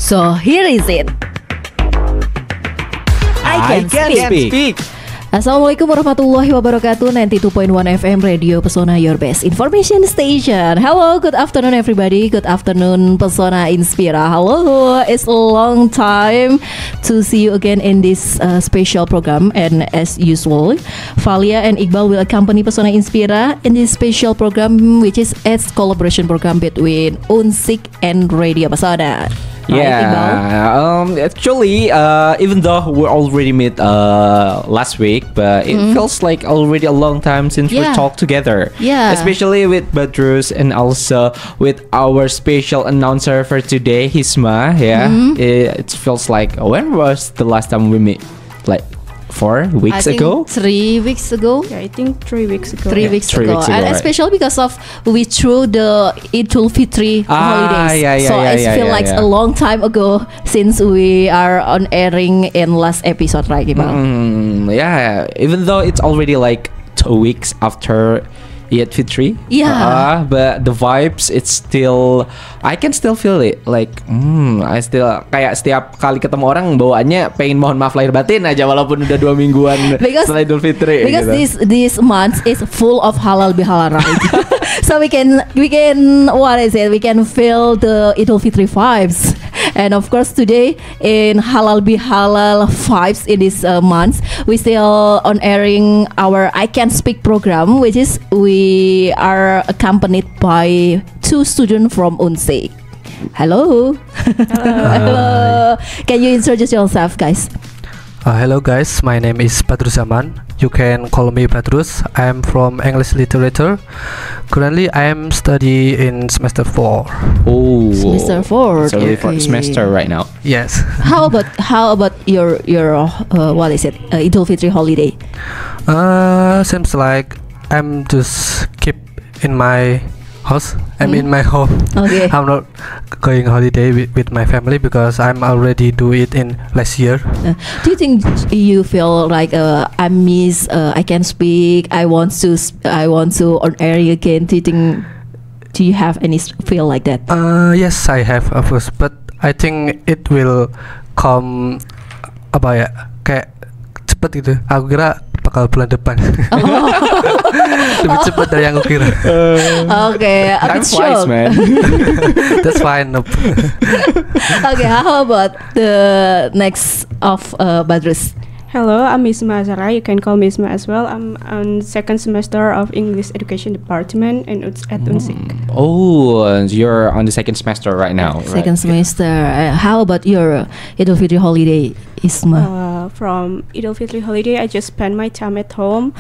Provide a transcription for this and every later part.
So here is it. I can speak. Assalamualaikum warahmatullahi wabarakatuh. 92.1 FM Radio Pesona, your best information station. Hello, good afternoon everybody. Good afternoon Pesona Inspira. Hello, it's a long time to see you again in this special program. And as usual, Valia and Iqbal will accompany Pesona Inspira in this special program, which is a collaboration program between Unsik and Radio Pesona. Actually, even though we already met last week, but it feels like already a long time since we talked together. Yeah. Especially with Badrus and also with our special announcer for today, Hisma. Yeah. It feels like, when was the last time we met? Like 4 weeks ago? 3 weeks ago. Yeah, I think 3 weeks ago. 3 weeks ago. And especially because of we threw the Idul Fitri holidays. So it feels like a long time ago since we are on airing in last episode, right, Iqbal? Yeah, even though it's already like 2 weeks after Eid Fitri, but the vibes, it's still, I can still feel it. Like, I still kayak setiap kali ketemu orang bawaannya pengen mohon maaf lahir batin aja walaupun udah 2 mingguan setelah Idul Fitri. Because gitu. this month is full of halal bihalal, right? So we can what is it? We can feel the Idul Fitri vibes. And of course today in halal bihalal vibes in this month, we still on airing our I Can Speak program, which is we are accompanied by 2 students from Unsik. Hello. Hello. Can you introduce yourself, guys? Hello guys, my name is Badrus Zaman. You can call me Badrus. I am from English Literature. Currently, I am studying in semester 4. Oh, semester 4. So fourth semester right now. Yes. How about your what is it? Idul Fitri holiday? Seems like I'm just keep in my house. I'm in my home. Okay. I'm not going holiday with my family because I'm already do it in last year. Do you think you feel like I miss I Can Speak? I want to on air again. Do you have any feel like that? Yes, I have of course, but I think it will come kayak cepet gitu. Aku kira bakal bulan depan. Lebih cepat dari yang aku kira. Okay, time flies, man. That's fine. Nope. Okay, how about the next of Badrus? Hello, I'm Isma Azara. You can call me Isma as well. I'm on 2nd semester of English Education Department at Unsik. Oh, you're on the 2nd semester right now. Second semester. How about your Idul Fitri holiday, Isma? From Idul Fitri holiday, I just spend my time at home.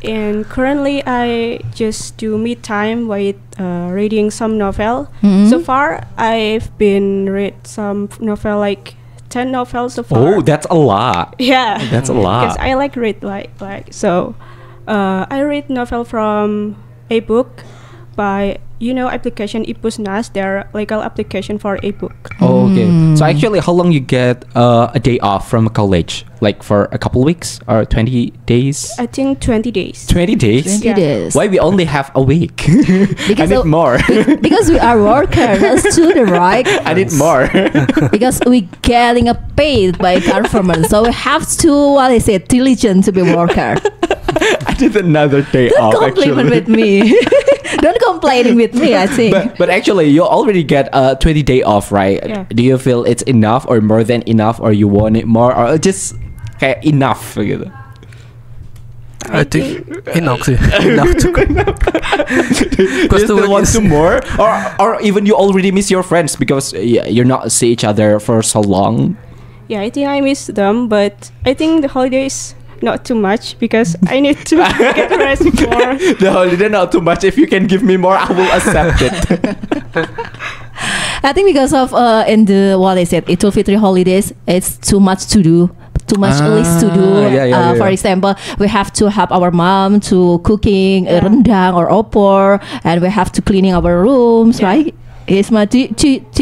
And currently, I just do me time with reading some novel. So far, I've been read some novel like 10 novels so far. Oh, that's a lot. Yeah, that's a lot. Because I like read like so. I read novel from a book by application Ipusnas, their legal application for a book. Oh, okay. So actually, how long you get a day off from college? Like for a couple weeks or 20 days? I think 20 days. 20 days? 20 days. Why we only have a week? Because I need more. Because we are workers, not student, right? I need more. Because we getting paid by government, so we have to diligent to be worker. I did another day off. Don't compliment with me. Don't complaining with me, I think. But actually, you already get a 20-day off, right? Yeah. Do you feel it's enough or more than enough, or you want it more, or just kayak enough gitu? I think enough sih. Enough cukup. Do you still want to more, or even you already miss your friends because you're not see each other for so long? Yeah, I think I miss them, but I think the holidays not too much because I need to get rest more. The holiday not too much. If you can give me more, I will accept it. I think because of in the what I said, Idul Fitri holidays, it's too much to do. Too much list to do. For example, we have to help our mom to cooking rendang or opor, and we have to cleaning our rooms, right? Isma, do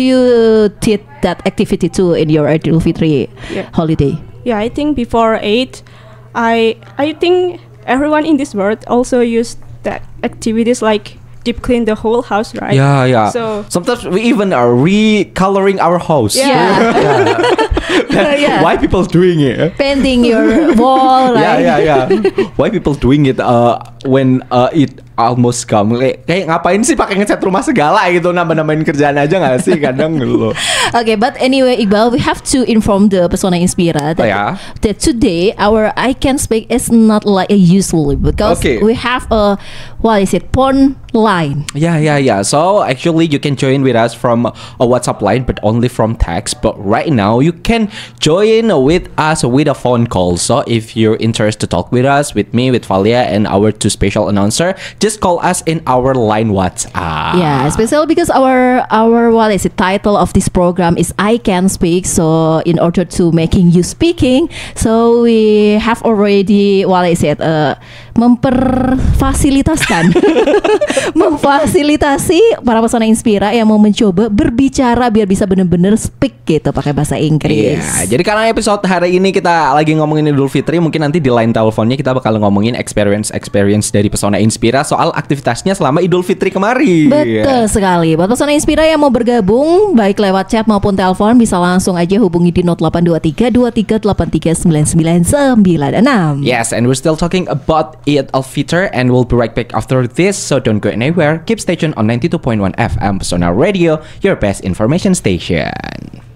you did that activity too in your Idul Fitri holiday? Yeah, I think before 8, I think everyone in this world also use that activities like deep clean the whole house, right? Yeah. So sometimes we even are recoloring our house. Why people doing it? Painting your wall, right? Yeah. Why people doing it when it almost come? Kayak ngapain sih pakai ngecat rumah segala gitu, nambah-nambahin kerjaan aja nggak sih kadang gitu. Okay, but anyway, Iqbal, we have to inform the Pesona Inspira that today our I Can Speak is not like a usual because we have a phone line. Yeah. So actually, you can join with us from a WhatsApp line, but only from text. But right now, you can join with us with a phone call. So if you're interested to talk with us, with me, with Valia, and our two special announcer, just call us in our line WhatsApp. Yeah, especially because our title of this program is I Can Speak. So in order to making you speaking, so we have already memfasilitasi para pesona Inspira yang mau mencoba berbicara biar bisa benar-benar speak gitu pakai bahasa Inggris. Iya, jadi karena episode hari ini kita lagi ngomongin Idul Fitri, mungkin nanti di line teleponnya kita bakal ngomongin experience dari Pesona Inspira soal aktivitasnya selama Idul Fitri kemarin. Betul sekali. Buat Pesona Inspira yang mau bergabung baik lewat chat maupun telepon bisa langsung aja hubungi di 0823 2383 9996. Yes, and we're still talking about Eid al-Fitr and we'll be right back after this, so don't go anywhere. Keep stay tuned on 92.1 FM Pesona Radio, your best information station.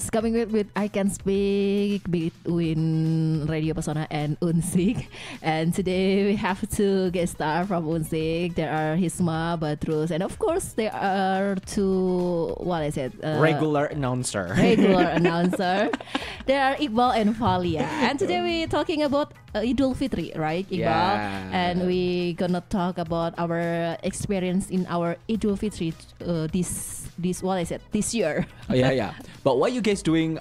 Coming with I Can Speak between Radio Pesona and Unsik, and today we have two guest stars from Unsik. There are Hisma, Badrus, and of course there are two regular announcer. There are Iqbal and Valia, and today we're talking about Idul Fitri, right, Iqbal? Yeah. And we gonna talk about our experience in our Idul Fitri this year. Yeah. But what you guys doing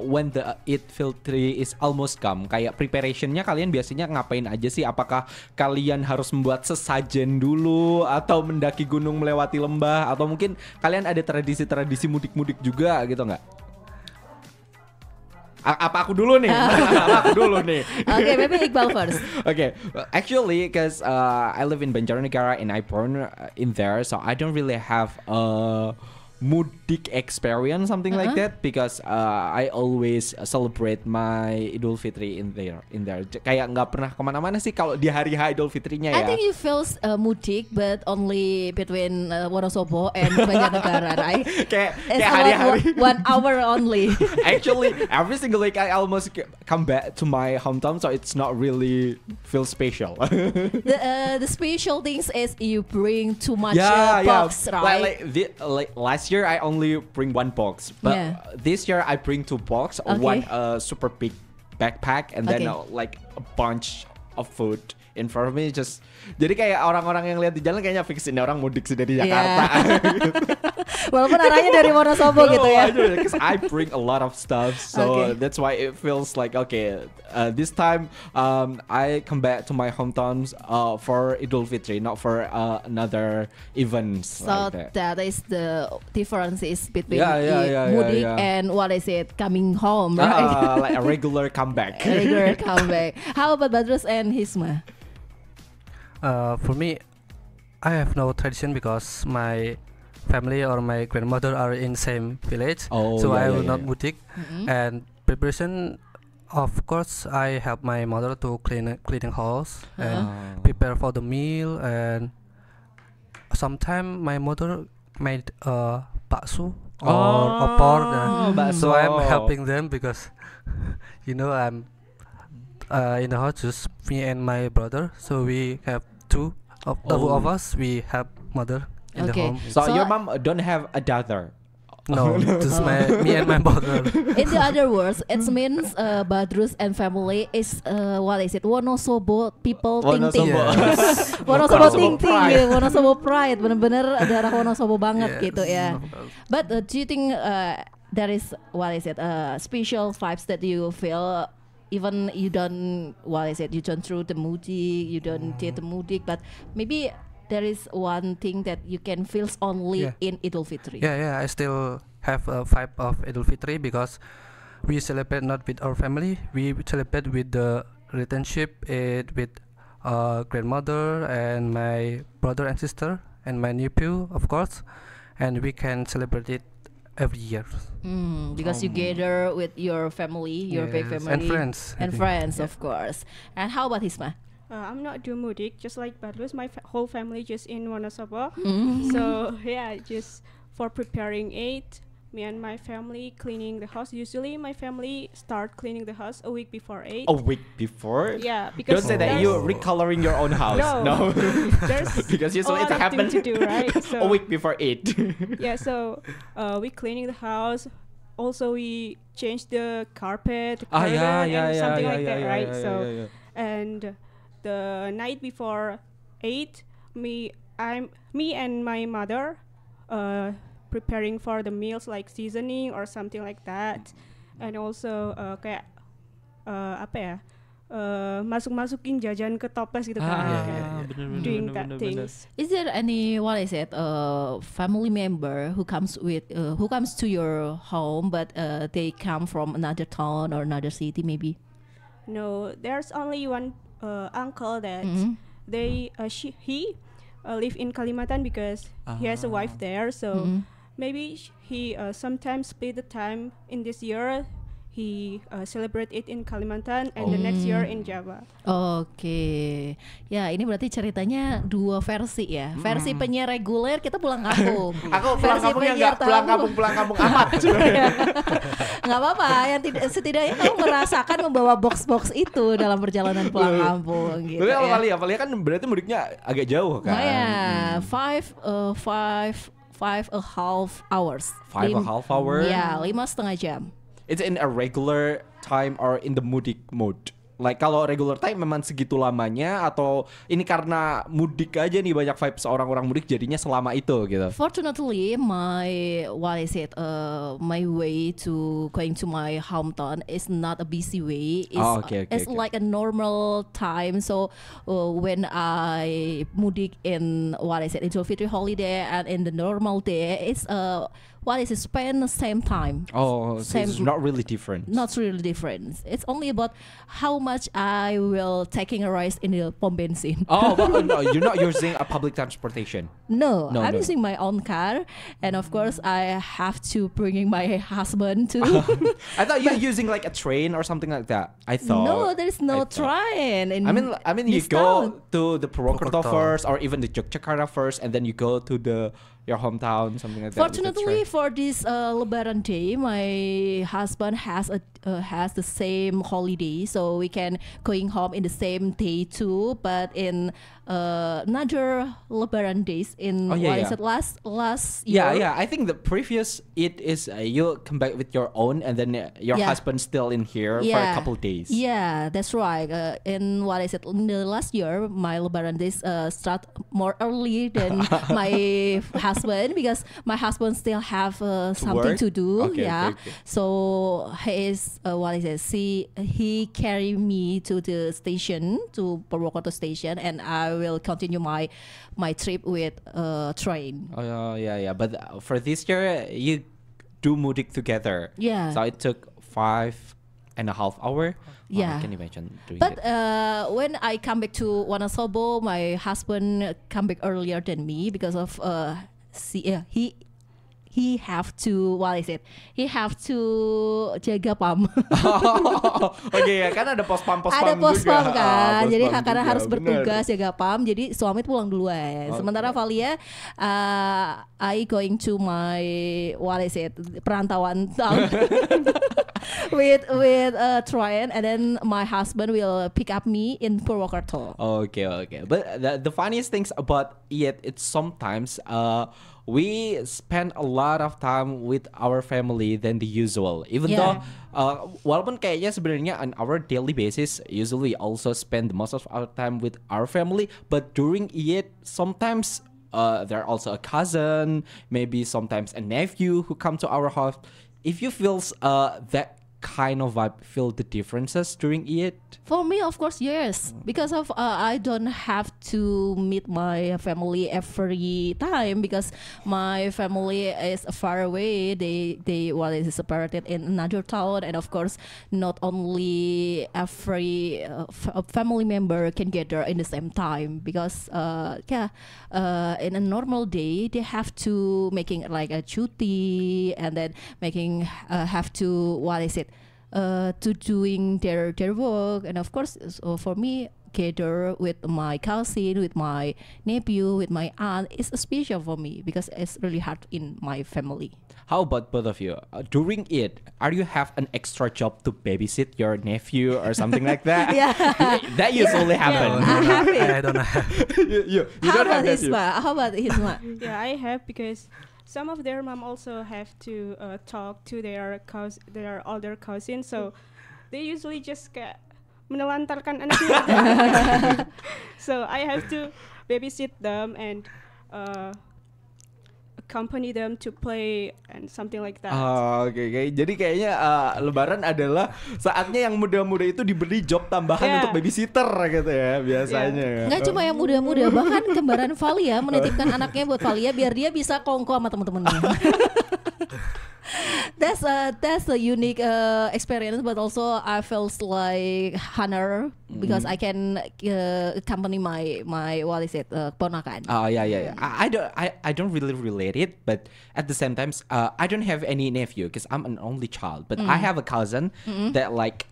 when the Eid Fitri is almost come? Kayak preparationnya kalian biasanya ngapain aja sih? Apakah kalian harus membuat sesajen dulu atau mendaki gunung melewati lembah, atau mungkin kalian ada tradisi-tradisi mudik-mudik juga gitu nggak? Apa aku dulu nih? Okay, maybe Iqbal first. Okay, actually, because I live in Banjarnegara and I born in there, so I don't really have a mudik experience, something like that, because I always celebrate my Idul Fitri in there. Kayak nggak pernah kemana-mana sih kalau di hari Idul Fitrinya ya. I think you feel mudik, but only between Wonosobo and Banjarnegara, right? kayak hari-hari 1 hour only. Actually, every single week I almost come back to my hometown, so it's not really feel special. The special things is you bring too much box, right? Like last year I only bring one box, but this year I bring 2 box, one super big backpack, and then like a bunch of food in front of me. Just jadi kayak orang-orang yang lihat di jalan kayaknya fix ini orang mudik sih dari Jakarta. Walaupun arahnya dari Wonosobo gitu ya. Because I bring a lot of stuff, so that's why it feels like this time I come back to my hometowns for Idul Fitri, not for another events. So like that is the differences between mudik and coming home, right? Like a regular comeback. How about Badrus and Hisma? For me, I have no tradition because my family or my grandmother are in same village, so I will not mudik. And preparation, of course, I help my mother to cleaning house and prepare for the meal. And sometimes my mother made bakso or opor, so I'm helping them because I'm in the house just me and my brother, so we have two of us. We help mother in the home. So your mom don't have a daughter? No, just me and my brother. In the other words, it means Badrus and family is Wonosobo people ting-ting. Wonosobo ting-ting ya, Wonosobo pride, bener-bener darah Wonosobo banget gitu ya. But do you think there is special vibes that you feel? Even you don't you don't through the mudik, you don't did the mudik, but maybe there is one thing that you can feel only in Idul Fitri. Yeah, I still have a vibe of Idul Fitri because we celebrate not with our family, we celebrate with the relationship with grandmother and my brother and sister and my nephew, of course, and we can celebrate it every year. Because you gather with your family, your big family, and friends, of course. And how about Hisma? I'm not do mudik, just like Badlus. My whole family just in Wonosobo. So yeah, just for preparing Eid, me and my family cleaning the house. Usually my family start cleaning the house a week before Eid. A week before? Yeah, because don't say that you're recoloring your own house. No. There's because usually it happens to do, right? So, a week before Eid. Yeah, so we cleaning the house. Also, we change the carpet, and something like that, right? So and the night before Eid, me and my mother preparing for the meals like seasoning or something like that, and also kayak apa ya, masuk-masukin jajan ke toples gitu kan, doing that things. Is there any family member who comes to your home but they come from another town or another city maybe? No, there's only one uncle that he live in Kalimantan because he has a wife there. So maybe he sometimes split the time in this year. He celebrate it in Kalimantan and the next year in Java. Oke. Ya, ini berarti ceritanya dua versi ya. Versi penyiar reguler kita pulang kampung. Aku pulang kampung ya enggak pulang kampung amat. Enggak apa-apa, yang setidaknya kamu merasakan membawa box-box itu dalam perjalanan pulang kampung gitu. Tapi Avalia kan berarti mudiknya agak jauh kan. Oh ya, 5.5 hours. 5.5 hours? Ya, 5,5 jam. It's in a regular time or in the mudik mode? Like kalau regular time memang segitu lamanya atau ini karena mudik aja nih banyak vibes orang-orang mudik jadinya selama itu gitu. Fortunately, my way to going to my hometown is not a busy way. It's like a normal time. So when I mudik in Idul Fitri holiday and in the normal day, it's spend the same time. So it's not really different. Not really different. It's only about how much I will taking a ride in the pom bensin. No, you're not using a public transportation. No, I'm using my own car, and of course I have to bringing my husband too. I thought you were using like a train or something like that. I thought no, there's no train. I mean, you go to the Purwokerto first, or even the Yogyakarta first, and then you go to your hometown, something like that. Fortunately for this Lebaran day, my husband has the same holiday, so we can going home in the same day too. But in another Lebaran days in last year. Yeah. I think the previous it is you come back with your own, and then your husband still in here for a couple days. Yeah, that's right. In the last year, my Lebaran days start more early than my husband because my husband still have something to do. Okay. So he is he carry me to the station, to Purwokerto station, and I will continue my trip with train. Oh yeah. But for this year, you do mudik together. Yeah. So it took 5.5 hours. Yeah. I can imagine doing but it. When I come back to Wonosobo, my husband come back earlier than me because of he have to jaga pam. Ya kan ada pos pam ada pos pam kan. Jadi karena juga, harus bertugas jaga pam, jadi suami pulang duluan. Sementara Valia I going to my perantauan tahun with train, and then my husband will pick up me in Purwokerto. Okay. But the funniest things about it, it's sometimes we spend a lot of time with our family than the usual. Even though walaupun kayaknya sebenarnya on our daily basis usually also spend most of our time with our family, but during Eid sometimes there are also a cousin, maybe sometimes a nephew who come to our house. If you feel that kind of vibe feel the differences during Eid? For me, of course, yes. Because of I don't have to meet my family every time because my family is far away. They is separated in another town, and of course, not only every family member can gather in the same time because in a normal day they have to making like a cuti and then making have to to doing their work, and of course for me gather with my cousin, with my nephew, with my aunt is special for me because it's really hard in my family. How about both of you? During Eid, are you have an extra job to babysit your nephew or something like that? Yeah, that usually happen. I don't have. you How don't about have nephew. Hisma? How about Hisma? Yeah, I have because some of their mom also have to talk to their older cousins, so they usually just kayak menelantarkan anaknya. So I have to babysit them and accompany them to play and something like that. Oke. Jadi kayaknya Lebaran adalah saatnya yang muda-muda itu diberi job tambahan untuk babysitter gitu ya biasanya. Nggak cuma yang muda-muda, bahkan kembaran Valia menitipkan anaknya buat Valia biar dia bisa kongko sama teman-temannya. That's a unique experience, but also I felt like honor because I can accompany my ponakan. Oh yeah. I don't really relate it, but at the same time, I don't have any nephew because I'm an only child. But I have a cousin that like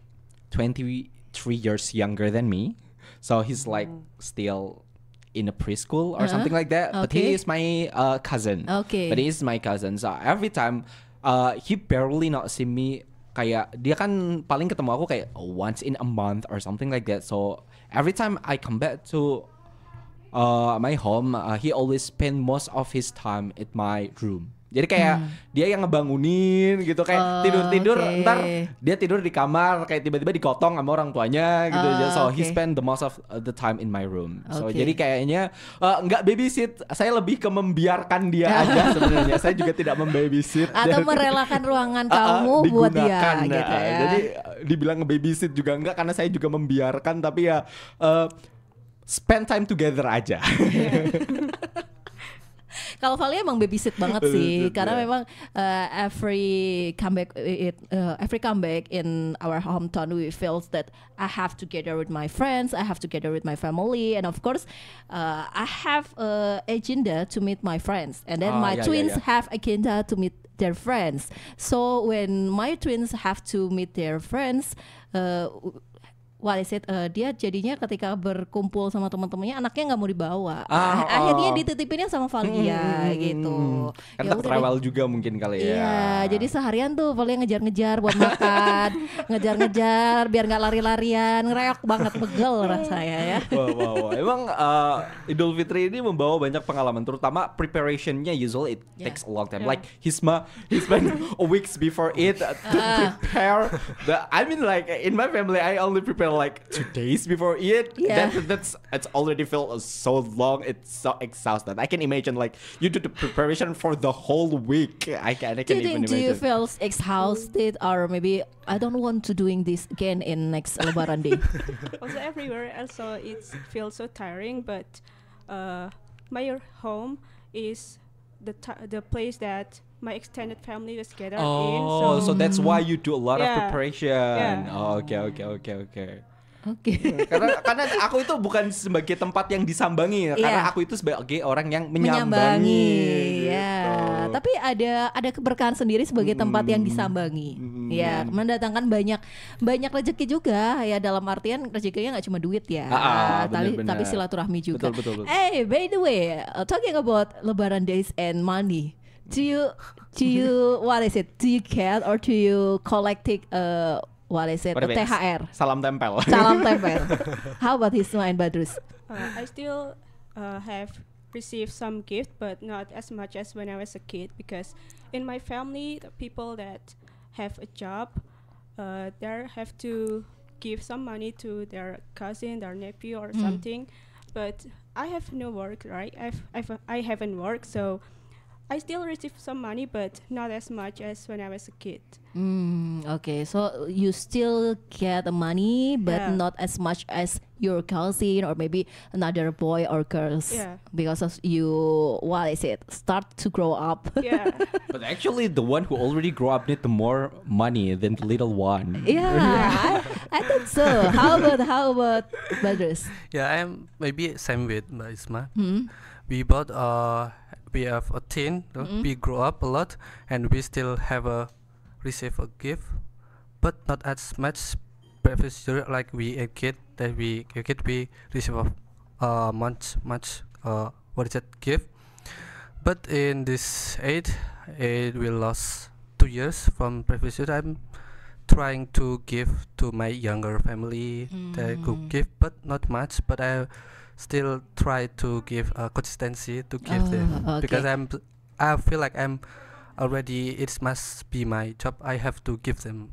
23 years younger than me, so he's like still in a preschool or something like that. But he is my cousin. Okay. But he is my cousin. So every time he barely not see me. Kayak dia kan paling ketemu aku kayak once in a month or something like that. So every time I come back to my home, he always spend most of his time at my room. Jadi kayak dia yang ngebangunin gitu, kayak tidur-tidur, ntar dia tidur di kamar kayak tiba-tiba dikotong sama orang tuanya gitu. So he spend the most of the time in my room. So jadi kayaknya nggak babysit, saya lebih ke membiarkan dia aja sebenarnya. Saya juga tidak membabysit. Atau merelakan ruangan kamu buat dia gitu ya. Jadi dibilang nge-babysit juga enggak, karena saya juga membiarkan, tapi ya spend time together aja. Kalau Valia emang babysit banget sih, karena memang every comeback in our hometown we feel that I have to gather with my friends, I have to gather with my family, and of course I have agenda to meet my friends, and then my twins have agenda to meet their friends. So when my twins have to meet their friends, dia jadinya ketika berkumpul sama teman-temannya anaknya nggak mau dibawa, akhirnya dititipinnya sama Valia gitu. Karena travel juga mungkin kali ya. Iya, jadi seharian tuh Valia ngejar-ngejar buat makan, ngejar-ngejar biar nggak lari-larian, ngereok banget, pegel rasanya ya. Wow. Emang Idul Fitri ini membawa banyak pengalaman, terutama preparationnya usually it takes a long time. Like Hisma, he spent weeks before it to prepare. I mean like in my family I only prepare like 2 days before it. That's it's already felt so long. It's so exhausted. I can imagine like you do the preparation for the whole week. I can even imagine. Do you feel exhausted, or maybe I don't want to doing this again in next Lebaran day? Also everywhere also it feels so tiring, but my home is the place that my extended family was gathered in. So that's why you do a lot of preparation. Oke. Karena aku itu bukan sebagai tempat yang disambangi, karena aku itu sebagai orang yang menyambangi. Ya. Tapi ada keberkahan sendiri sebagai tempat yang disambangi. Ya, mendatangkan banyak rezeki juga ya, dalam artian rezekinya nggak cuma duit ya. Tapi silaturahmi juga. Betul. Hey, by the way, talking about Lebaran days and money. Do you what is it? Do you care or do you collect what is it? THR. Salam tempel. How about Hisma and Badrus? I still have received some gift, but not as much as when I was a kid, because in my family, the people that have a job, they have to give some money to their cousin, their nephew, or something. But I have no work, right? I haven't worked, so I still receive some money, but not as much as when I was a kid. Okay, so you still get the money, but not as much as your cousin or maybe another boy or girls. Yeah. Because of you, what is it? Start to grow up. Yeah. But actually, the one who already grew up need more money than the little one. Yeah, I think so. How about brothers? Yeah, I am maybe same with Mbak Isma. We both we have a teen. We grow up a lot, and we still have receive a gift, but not as much previous year like we a kid that we receive a much what is that gift. But in this age, it will last 2 years from previous year. I'm trying to give to my younger family that I could give, but not much. But I still try to give consistency to give them because I feel like I'm already, it must be my job. I have to give them.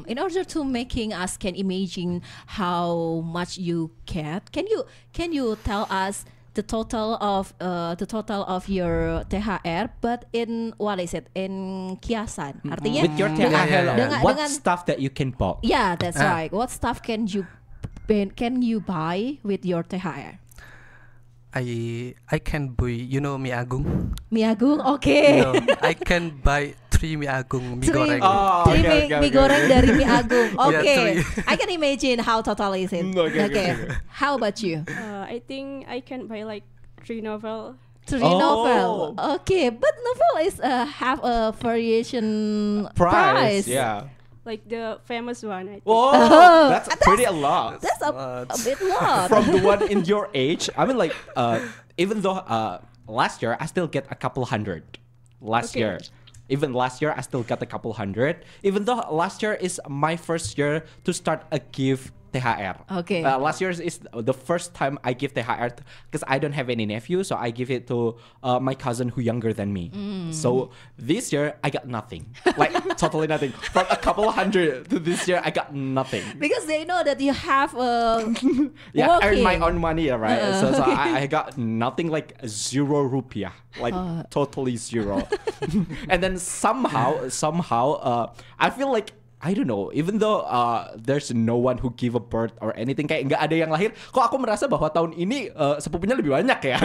In order to making us can imagine how much you get, can you tell us the total of your THR, but in what is it, in kiasan? Artinya With your THR, what dengan stuff that you can buy? Yeah, that's right. What stuff can you buy with your THR? I can buy, you know, mie agung. Mie agung, okay. You know, I can buy 3 mie agung mie goreng. Mie goreng dari mie agung. Okay, Yeah, I can imagine how total is it. Okay. How about you? I think I can buy like 3 novel. 3 novel. Okay, but novel is have a variation price. Yeah. Like the famous one, I think. Whoa, that's pretty a lot. That's a bit lot. From the one in your age, I mean, like, even though last year I still get a couple hundred. Even last year I still got a couple hundred. Even though last year is my first year to start a give THR. Okay. Last year is the first time I give THR because I don't have any nephew, so I give it to my cousin who younger than me. So this year I got nothing, like totally nothing. From a couple hundred to this year I got nothing. Because they know that you have Yeah, I earn my working. own money, right? So I got nothing, like 0 rupiah, like totally 0. And then somehow I feel like, I don't know, even though there's no one who give a birth or anything, kayak nggak ada yang lahir, kok aku merasa bahwa tahun ini sepupunya lebih banyak ya.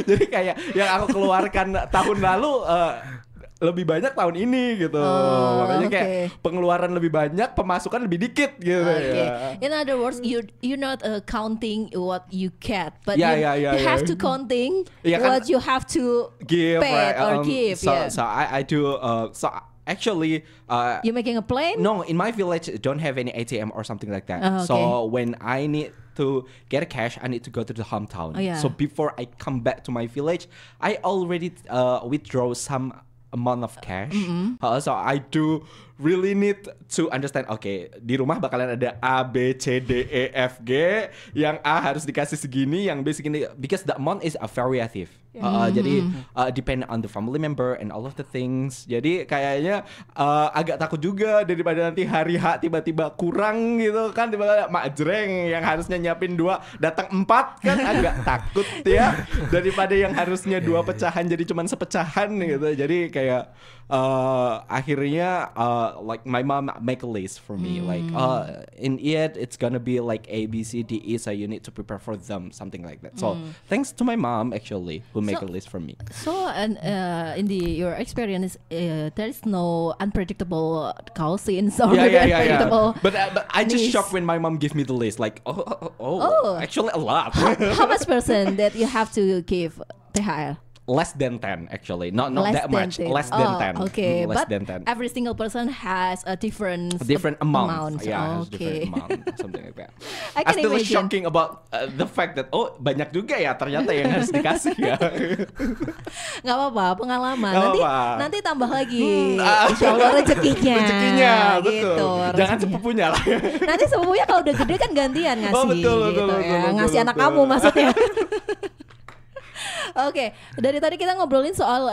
Jadi kayak yang aku keluarkan tahun lalu lebih banyak tahun ini gitu. Makanya kayak pengeluaran lebih banyak, pemasukan lebih dikit gitu. Ya. In other words, you're not counting what you get, but Yeah, you have to counting what you have to give, pay or give. So I do actually, you're making a plan? No, in my village, don't have any ATM or something like that. Okay. So when I need to get a cash, I need to go to the hometown. So before I come back to my village, I already withdraw some amount of cash. So I do really need to understand, okay, di rumah bakalan ada A, B, C, D, E, F, G. Yang A harus dikasih segini, yang B segini, because the amount is variative. Jadi depend on the family member and all of the things. Jadi kayaknya agak takut juga daripada nanti hari H tiba-tiba kurang gitu kan, tiba-tiba mak jreng yang harusnya nyiapin 2 datang 4 kan, agak takut ya, daripada yang harusnya 2 pecahan jadi cuman sepecahan gitu. Jadi kayak akhirnya like my mom make a list for me, like in it it's gonna be like A, B, C, D, E, so you need to prepare for them, something like that. So thanks to my mom actually who make a list for me. So and in your experience, there is no unpredictable cousins or unpredictable. But I just shocked when my mom give me the list, like actually a lot. How much percent that you have to give THR? Less than 10 actually, not Less that much. 10. Less than 10. Okay, less but than 10. every single person has a different amount. Yeah, has Okay. different amount, something like that. I can still imagine. shocking about the fact that banyak juga ya ternyata yang harus dikasih ya. Nggak apa-apa, pengalaman. Nggak Nanti apa. nanti tambah lagi. Insya Allah rezekinya. Rezekinya, betul. Gitu, Jangan rezekinya. sepupunya lah. Nanti sepupunya kalau udah gede kan gantian ngasih. Betul, gitu betul, ya. betul, Ngasih anak betul. kamu maksudnya. Oke, dari tadi kita ngobrolin soal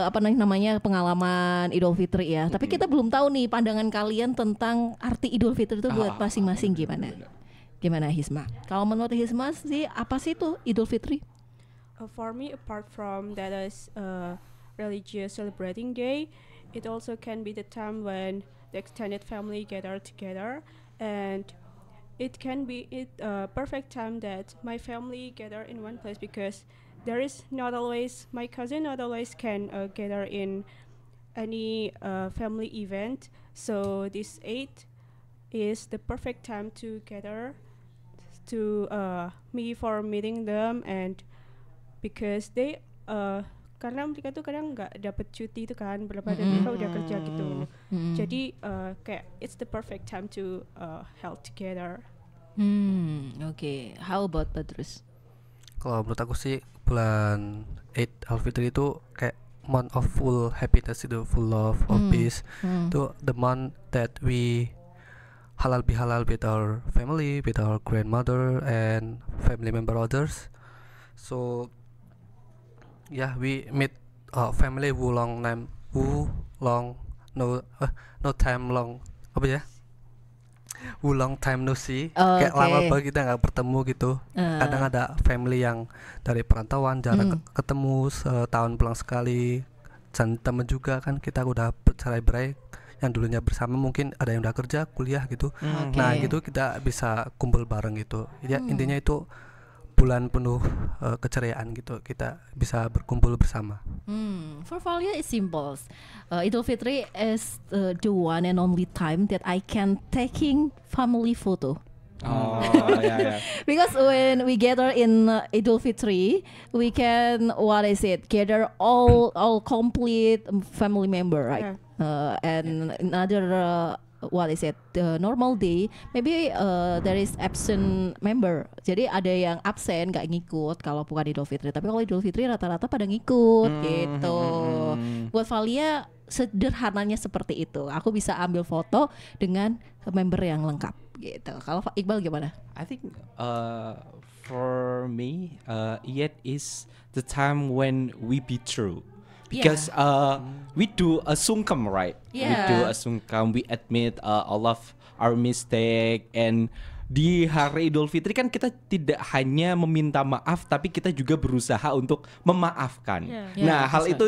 apa namanya pengalaman Idul Fitri ya. Tapi kita belum tahu nih pandangan kalian tentang arti Idul Fitri itu buat masing-masing gimana? Gimana Hisma? Kalau menurut Hisma sih apa sih itu Idul Fitri? For me, apart from that is religious celebrating day. It also can be the time when the extended family gather together, and it can be a perfect time that my family gather in one place, because there is not always my cousin not always can gather in any family event. So this 8 is the perfect time to gather to me for meeting them, and because they karena mereka tuh kadang nggak dapet cuti itu kan, berlepas dan mereka udah kerja gitu. Jadi kayak it's the perfect time to held together. Okay. How about Petrus? Kalau menurut aku sih bulan 8 Al-Fitri itu kayak month of full happiness, itu full love, of peace. Itu the month that we halal bihalal with our family, with our grandmother and family member others. So yeah, we meet family who long time no see. Kayak lama banget kita nggak bertemu gitu. Kadang ada family yang dari perantauan jarang ketemu, setahun pulang sekali. Dan temen juga kan kita udah bercerai-berai, yang dulunya bersama mungkin ada yang udah kerja, kuliah gitu. Nah gitu kita bisa kumpul bareng gitu. Ya intinya itu bulan penuh keceriaan gitu, kita bisa berkumpul bersama. For Valia it's simple. Idul Fitri is the one and only time that I can taking family photo. Yeah. Because when we gather in Idul Fitri, we can gather all complete family member, right? And another the normal day maybe there is absent member, jadi ada yang absen nggak ngikut kalau bukan Idul Fitri, tapi kalau Idul Fitri rata-rata pada ngikut gitu. Buat Valia sederhananya seperti itu, aku bisa ambil foto dengan member yang lengkap gitu. Kalau Iqbal gimana? I think for me it is the time when we be true. Because we do a sungkem, right? We do a sungkem. We admit all of our mistake. And di hari Idul Fitri kan kita tidak hanya meminta maaf, tapi kita juga berusaha untuk memaafkan. Nah, hal itu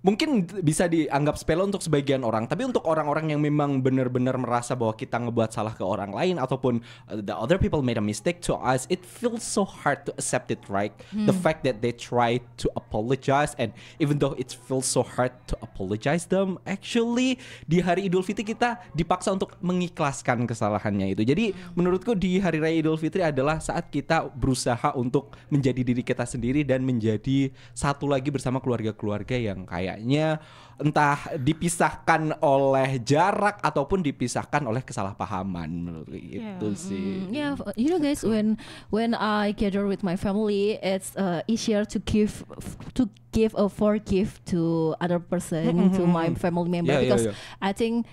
mungkin bisa dianggap sepele untuk sebagian orang, tapi untuk orang-orang yang memang benar-benar merasa bahwa kita ngebuat salah ke orang lain, ataupun the other people made a mistake to us, it feels so hard to accept it, right? The fact that they try to apologize, and even though it feels so hard to apologize them, actually di hari Idul Fitri kita dipaksa untuk mengikhlaskan kesalahannya itu. Jadi menurutku di hari raya Idul Fitri adalah saat kita berusaha untuk menjadi diri kita sendiri dan menjadi satu lagi bersama keluarga-keluarga yang kayaknya entah dipisahkan oleh jarak ataupun dipisahkan oleh kesalahpahaman, menurut itu sih. You know guys, when I gather with my family, it's easier to give a forgive to other person, to my family member, because I think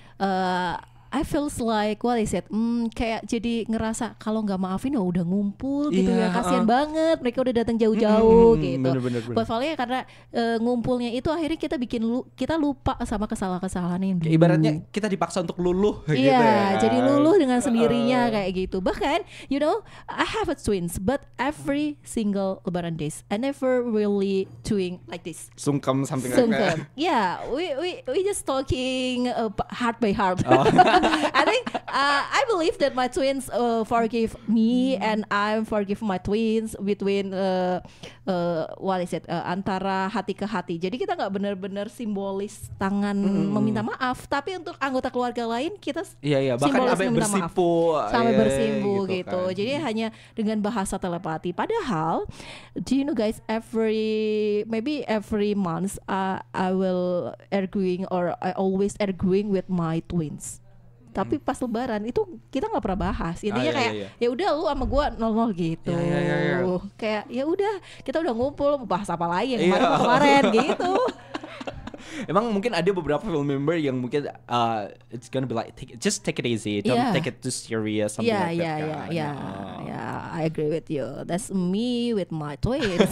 I feels like kayak jadi ngerasa kalau nggak maafin ya udah ngumpul gitu ya, kasihan banget mereka udah datang jauh-jauh gitu. Bener. Buat Valia karena ngumpulnya itu akhirnya kita lupa sama kesalahan-kesalahan yang dulu. Ibaratnya kita dipaksa untuk luluh gitu ya. Jadi luluh dengan sendirinya kayak gitu. Bahkan you know, I have a twins, but every single Lebaran days I never really doing like this. Sungkem something like that. Yeah, we just talking heart by heart. I think I believe that my twins forgive me and I forgive my twins between antara hati ke hati. Jadi kita nggak benar-benar simbolis tangan meminta maaf, tapi untuk anggota keluarga lain kita bahkan sampai bersimpu gitu. Kan. Jadi hanya dengan bahasa telepati. Padahal, do you know guys, every month I will I always arguing with my twins. Tapi pas Lebaran itu kita nggak pernah bahas. Intinya kayak ya udah lu sama gue 0-0 gitu. Kayak ya udah kita udah ngumpul, mau bahas apa lagi yang kemarin gitu. Emang mungkin ada beberapa family member yang mungkin it's gonna be like just take it easy, don't take it too serious, something like that. I agree with you. That's me with my twins.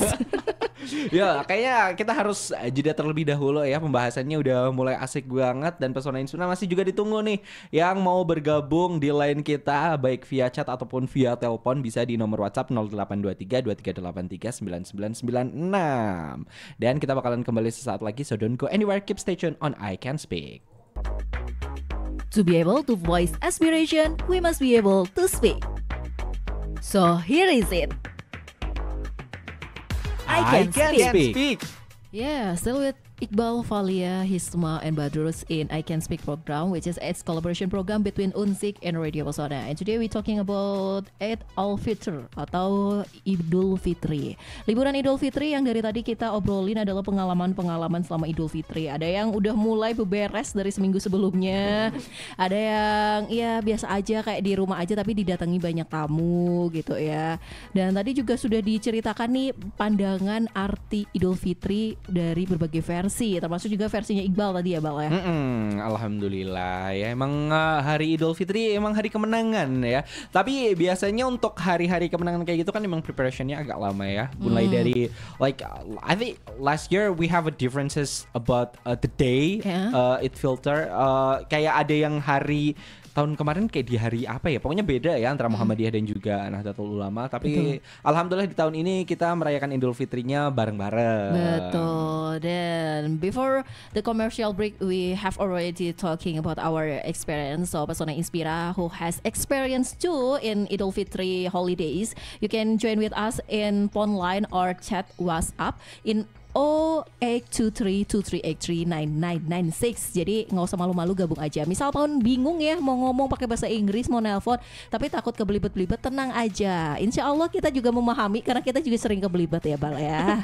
Ya, kayaknya kita harus jeda terlebih dahulu ya. Pembahasannya udah mulai asik banget dan Pesona Inspira masih juga ditunggu nih. Yang mau bergabung di line kita baik via chat ataupun via telepon bisa di nomor WhatsApp 0823 2383 9996. Dan kita bakalan kembali sesaat lagi, so don't go anywhere, keep stay tuned on I Can Speak. To be able to voice aspiration, we must be able to speak. So here is it. I can speak. Yeah, still with Iqbal, Valia, Hisma, and Badrus in I Can Speak program, which is a collaboration program between Unsik and Radio Pesona. And today we're talking about Eid al-Fitr atau Idul Fitri. Liburan Idul Fitri yang dari tadi kita obrolin adalah pengalaman-pengalaman selama Idul Fitri. Ada yang udah mulai beberes dari seminggu sebelumnya. Ada yang ya biasa aja kayak di rumah aja tapi didatangi banyak tamu gitu ya. Dan tadi juga sudah diceritakan nih pandangan arti Idul Fitri dari berbagai versi, termasuk juga versinya Iqbal tadi ya Bal ya. Alhamdulillah ya, emang hari Idul Fitri emang hari kemenangan ya. Tapi biasanya untuk hari-hari kemenangan kayak gitu kan emang preparationnya agak lama ya. Mulai dari like I think last year we have a differences about the day it filter kayak ada yang hari tahun kemarin kayak di hari apa ya, pokoknya beda ya antara Muhammadiyah dan juga Nahdlatul Ulama. Tapi alhamdulillah di tahun ini kita merayakan Idul Fitrinya bareng-bareng. Betul. Dan before the commercial break, we have already talking about our experience. So Pesona Inspira who has experience too in Idul Fitri holidays, you can join with us in phone line or chat WhatsApp in 082323839996. Jadi nggak usah malu-malu, gabung aja. Misal Paun bingung ya mau ngomong pakai bahasa Inggris, mau nelpon tapi takut kebelibet-belibet, tenang aja. Insya Allah kita juga memahami karena kita juga sering kebelibet ya Bal ya.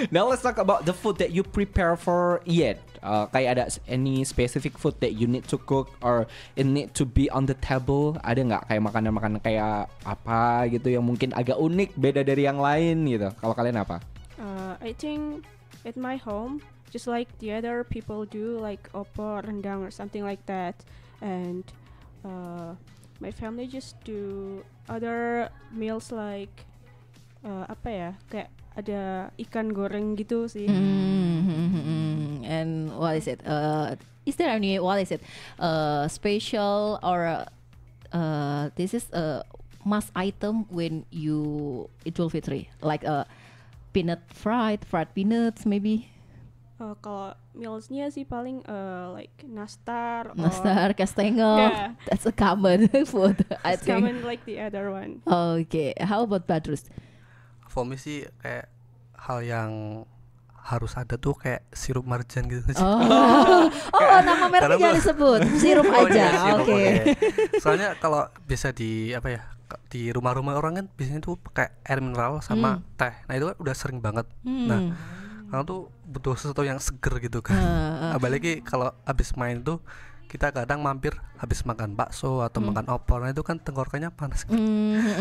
Now let's talk about the food that you prepare for Eid. Kayak ada any specific food that you need to cook or it need to be on the table? Ada nggak kayak makanan-makanan kayak apa gitu yang mungkin agak unik, beda dari yang lain gitu? Kalau kalian apa? I think at my home, just like the other people do, like opor, rendang, or something like that. And my family just do other meals like apa ya, kayak ada ikan goreng gitu sih. And what is it? Is there any special or this is a must item when you Idul Fitri, like fried peanuts maybe? Kalau mealsnya sih paling like nastar, kastengel. Yeah. That's a common food. It's common like the other one. Okay, how about Badrus? For me sih kayak hal yang harus ada tuh kayak sirup marjan gitu. Nama mereknya jangan disebut, sirup aja. Oke. Soalnya kalau bisa di apa ya, di rumah-rumah orang kan biasanya tuh pakai air mineral sama teh. Nah itu kan udah sering banget. Nah, kalau tuh butuh sesuatu yang seger gitu kan. Apalagi kalau habis main tuh kita kadang mampir habis makan bakso atau makan opor, nah itu kan tenggorokannya panas gitu.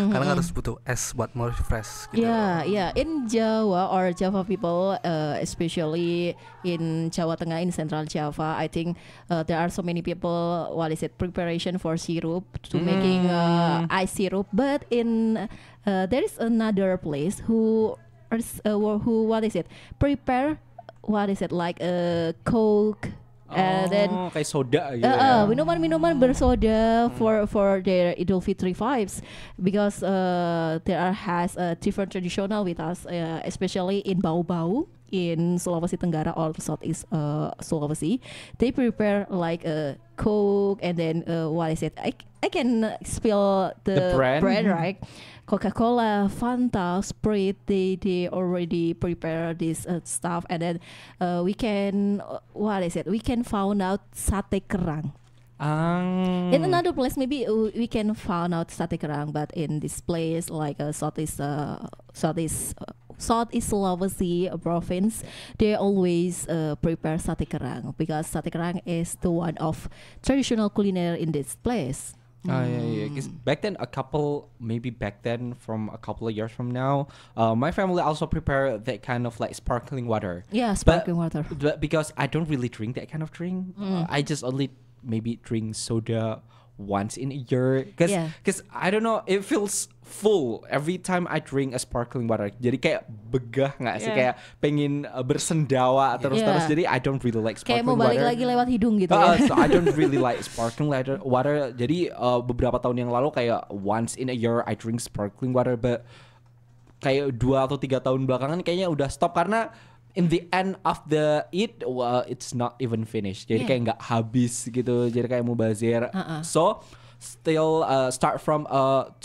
Karena harus butuh es buat more fresh gitu. Yeah. In Jawa or Java people, especially in Jawa Tengah, in Central Java, I think there are so many people preparation for syrup to making ice syrup. But in there is another place who prepare like a Coke. Then kayak soda gitu minuman bersoda for their Idul Fitri vibes, because there has a different traditional with us, especially in Bau-Bau in Sulawesi Tenggara or Southeast Sulawesi. They prepare like a Coke and then I can spill the brand right? Coca-Cola, Fanta, Sprite, they already prepare this stuff, and then we can found out sate kerang. In another place maybe we can found out sate kerang, but in this place like Southeast Sulawesi province, they always prepare sate kerang, because sate kerang is the one of traditional culinary in this place. Yeah. Because back then, from a couple of years from now, my family also prepare that kind of like sparkling water. Yeah, sparkling water. But because I don't really drink that kind of drink, I just only maybe drink soda once in a year. Because I don't know, it feels full every time I drink a sparkling water. Jadi kayak begah nggak sih, kayak pengen bersendawa terus-terus. Jadi I don't really like sparkling water. Kayak mau balik lagi lewat hidung gitu ya. So I don't really like sparkling water. Jadi beberapa tahun yang lalu kayak once in a year I drink sparkling water, but kayak 2 atau 3 tahun belakangan kayaknya udah stop karena in the end of the it's not even finished. Jadi kayak nggak habis gitu. Jadi kayak mubazir. So still start from 2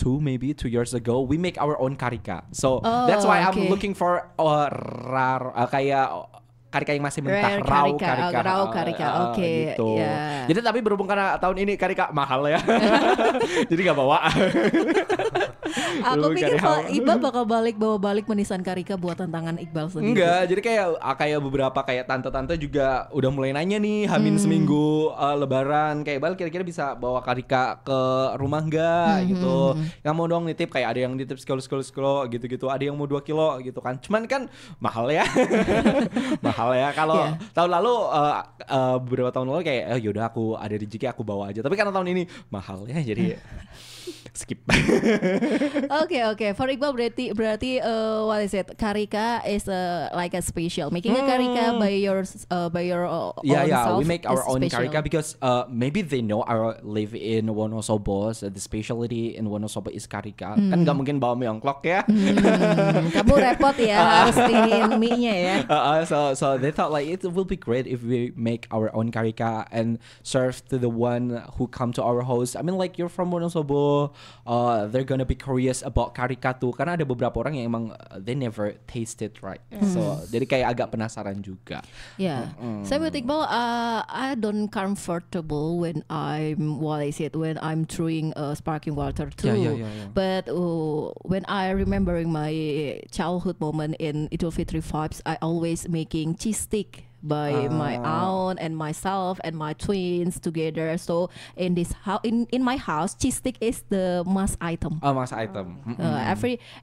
years ago we make our own karika. So that's why I'm looking for kayak karika yang masih mentah, raw karika. Gitu. Jadi tapi berhubung karena tahun ini karika mahal ya. Jadi nggak bawa. Aku pikir Iqbal bakal bawa balik menisan karika buat tantangan Iqbal sendiri. Enggak, jadi kayak beberapa kayak tante-tante juga udah mulai nanya nih Hamin seminggu lebaran kayak Bal kira-kira bisa bawa karika ke rumah enggak gitu. Yang mau dong nitip, kayak ada yang nitip sekilo gitu-gitu, ada yang mau 2 kilo gitu kan. Cuman kan mahal ya. Mahal ya. Kalau tahun lalu beberapa tahun lalu kayak yaudah aku ada rezeki aku bawa aja. Tapi karena tahun ini mahal ya jadi skip. Okay. For Iqbal berarti what is it? Karika is like a special. Making a karika by your own self. We make our own special. karika because maybe they know I live in Wonosobo. So the specialty in Wonosobo is karika. Kan nggak mungkin bawa mie ongklok ya. Kamu repot ya harus iniin mie-nya ya. So they thought like it will be great if we make our own karika and serve to the one who come to our house. I mean like you're from Wonosobo. They're gonna be curious about karika tuh karena ada beberapa orang yang emang they never tasted right. So jadi kayak agak penasaran juga. Saya with Iqbal, I don't comfortable when I'm drinking sparkling water too. But when I remembering my childhood moment in Idul Fitri vibes, I always making cheese stick by my aunt and myself and my twins together. So in this in my house, cheese stick is the must item. Must item.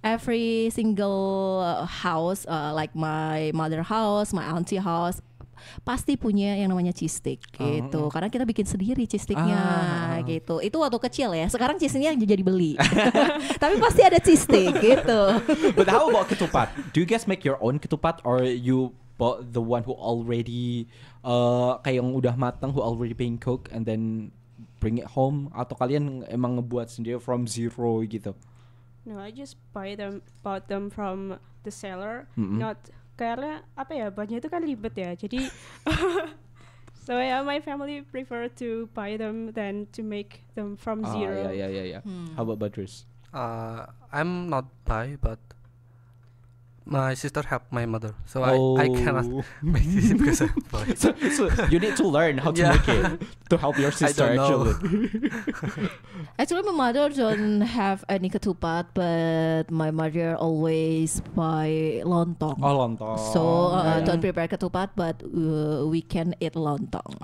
Every single house, like my mother house, my auntie house, pasti punya yang namanya cheese stick gitu. Karena kita bikin sendiri cheese sticknya gitu. Itu waktu kecil ya. Sekarang cheese sticknya jadi beli. Tapi pasti ada cheese stick gitu. But how about ketupat? Do you guys make your own ketupat or you bought the one who already kayak yang udah matang, who already being cooked and then bring it home, atau kalian emang ngebuat sendiri from zero gitu? No, I just bought them from the seller. Not karena apa ya, bahannya itu kan ribet ya. Jadi so my family prefer to buy them than to make them from zero. How about Badrus? I'm not buy, but my sister helped my mother, so I cannot make this because I'm boy. So you need to learn how to make it to help your sister. Actually, my mother don't have any ketupat, but my mother always buy lontong. Lontong. So don't prepare ketupat, but we can eat lontong.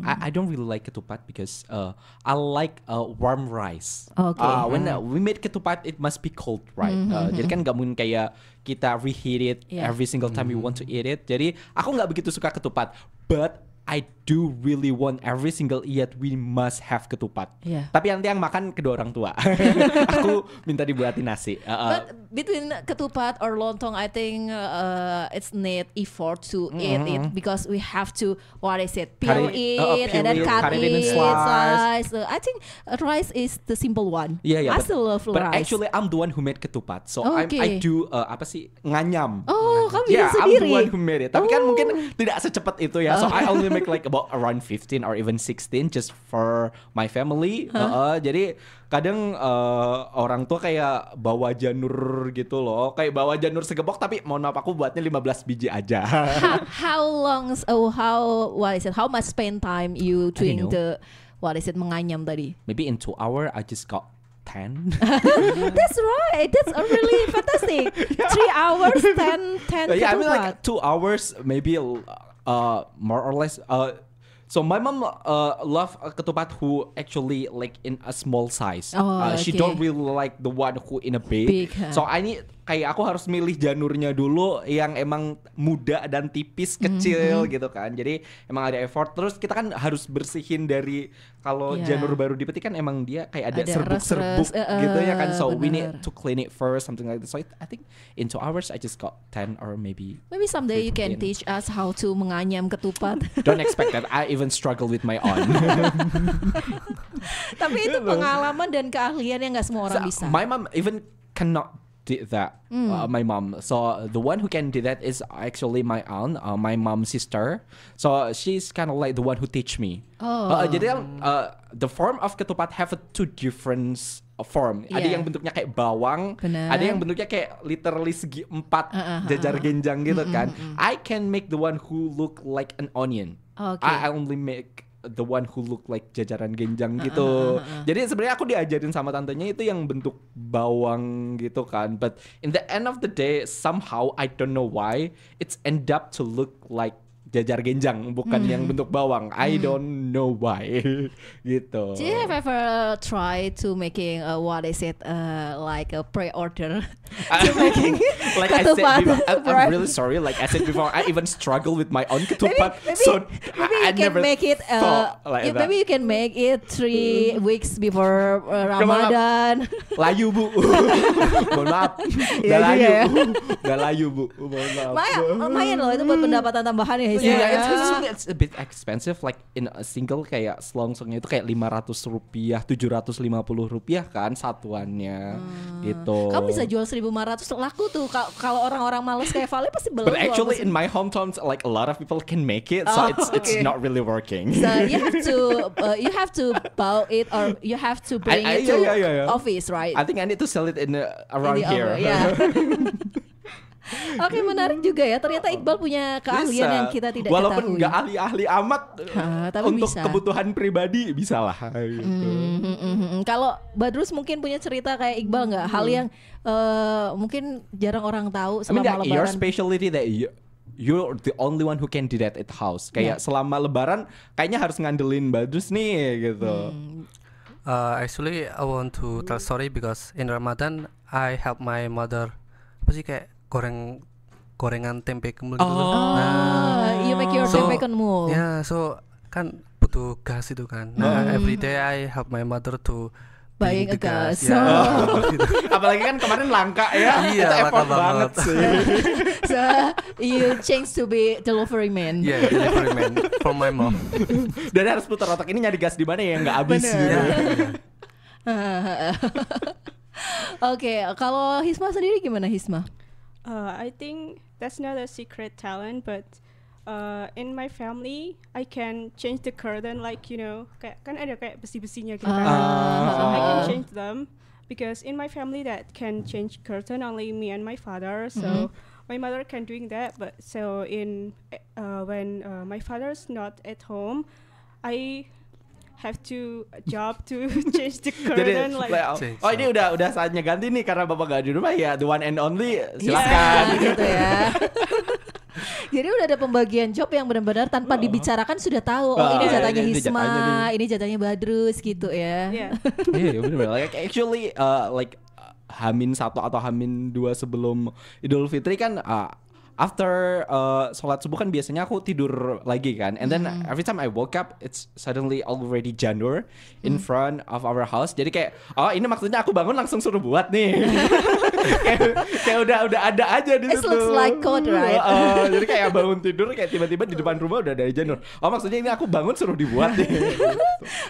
I don't really like ketupat because I like warm rice. Okay. When we made ketupat, it must be cold, right? Jadi kan nggak mungkin kayak kita reheat it every single time we want to eat it. Jadi aku nggak begitu suka ketupat, but I do really want every single Eid we must have ketupat. Tapi nanti yang makan kedua orang tua. Aku minta dibuatin nasi. But between ketupat or lontong, I think it's need effort to eat it because we have to peel it and then cut it in slice. I think rice is the simple one. I still love rice. But actually I'm the one who made ketupat. So I do nganyam. Kamu bikin sendiri. I'm the one who made it. Tapi kan mungkin tidak secepat itu ya. So I only make like about around 15 or even 16 just for my family. Jadi kadang orang tua kayak bawa janur gitu loh, kayak bawa janur segebok, tapi mohon maaf aku buatnya 15 biji aja. How much spend time you doing the menganyam tadi? Maybe in 2 hours I just got 10. That's right. That's really fantastic. 3 hours, 10 I mean like 2 hours maybe more or less. So my mom love ketupat who actually like in a small size. She don't really like the one who in a big. So I need kayak aku harus milih janurnya dulu yang emang muda dan tipis kecil gitu kan. Jadi emang ada effort. Terus kita kan harus bersihin dari kalau janur baru dipetik kan emang dia kayak ada serbuk-serbuk gitu ya kan. So we need to clean it first, something like that. So I think in 2 hours I just got 10 or maybe someday 15. You can teach us how to menganyam ketupat. Don't expect that. I even struggle with my own. Tapi itu pengalaman dan keahlian yang nggak semua orang bisa. My mom even cannot did that. My mom. So the one who can do that is actually my aunt, my mom's sister. So she's kind of like the one who teach me. Jadi the form of ketupat have two different form. Ada yang bentuknya kayak bawang, ada yang bentuknya kayak literally segi 4 jajar genjang gitu kan. I can make the one who look like an onion. I only make the one who look like jajaran genjang gitu. Jadi sebenarnya aku diajarin sama tantenya itu yang bentuk bawang gitu kan. But in the end of the day, somehow I don't know why it's end up to look like jajar genjang, bukan yang bentuk bawang. I don't know why. Gitu. Do you have ever tried to making like a pre-order to making like I said before, I'm really sorry. Like I said before, I even struggle with my own ketupat. Maybe you can make it. Maybe you can make it 3 weeks before Ramadan. Layu bu, mohon maaf. Gak layu bu, mohon maaf. Lumayan loh itu buat pendapatan tambahan ya. It's a bit expensive. Like in a single kayak selongsongnya itu kayak Rp500, Rp750 kan satuannya gitu. Kamu bisa jual 1.500 laku tuh. Kalau orang-orang males kayak Vale pasti belum. But actually in my hometown like a lot of people can make it, so it's not really working. So you have to buy it or you have to bring it to office, right? I think I need to sell it around here. Oke, menarik juga ya. Ternyata Iqbal punya keahlian yang kita tidak ketahui. Walaupun nggak ahli-ahli amat, tapi untuk bisa. Kebutuhan pribadi bisa lah. Gitu. Kalau Badrus mungkin punya cerita kayak Iqbal nggak? Hal yang mungkin jarang orang tahu selama Lebaran. Your specialty that you're the only one who can do that at house. Kayak selama Lebaran, kayaknya harus ngandelin Badrus nih gitu. Actually, I want to tell story because in Ramadan I help my mother. Apa sih kayak gorengan tempe kemul gitu. You make your tempe kemul. So kan butuh gas itu kan. Every day I help my mother to buying a gas. Apalagi kan kemarin langka ya. Iya, itu effort banget sih. So you change to be delivery man. Yeah, delivery man for my mom. Dan harus putar otak ini nyari gas di mana ya nggak habis gitu. Oke, kalau Hisma sendiri gimana Hisma? I think that's not a secret talent, but in my family I can change the curtain like kayak kan ada kayak besi-besinya gitu kan. So I can change them because in my family that can change curtain only me and my father. So my mother can doing that, but so when my father's not at home, I have to job to change the curtain. Jadi, ini udah saatnya ganti nih karena bapak gak di rumah ya, the one and only, silakan gitu ya. Jadi udah ada pembagian job yang benar-benar tanpa dibicarakan sudah tahu. Ini jatahnya Hisma, ini jatahnya Badrus gitu ya. Iya benar. Like actually H-1 atau H-2 sebelum Idul Fitri kan. After sholat subuh kan biasanya aku tidur lagi kan, and then every time I woke up it's suddenly already janur in front of our house. Jadi kayak ini maksudnya aku bangun langsung suruh buat nih. kayak udah ada aja di situ. It looks like code, right? Jadi kayak bangun tidur kayak tiba-tiba di depan rumah udah ada janur. Maksudnya ini aku bangun suruh dibuat nih.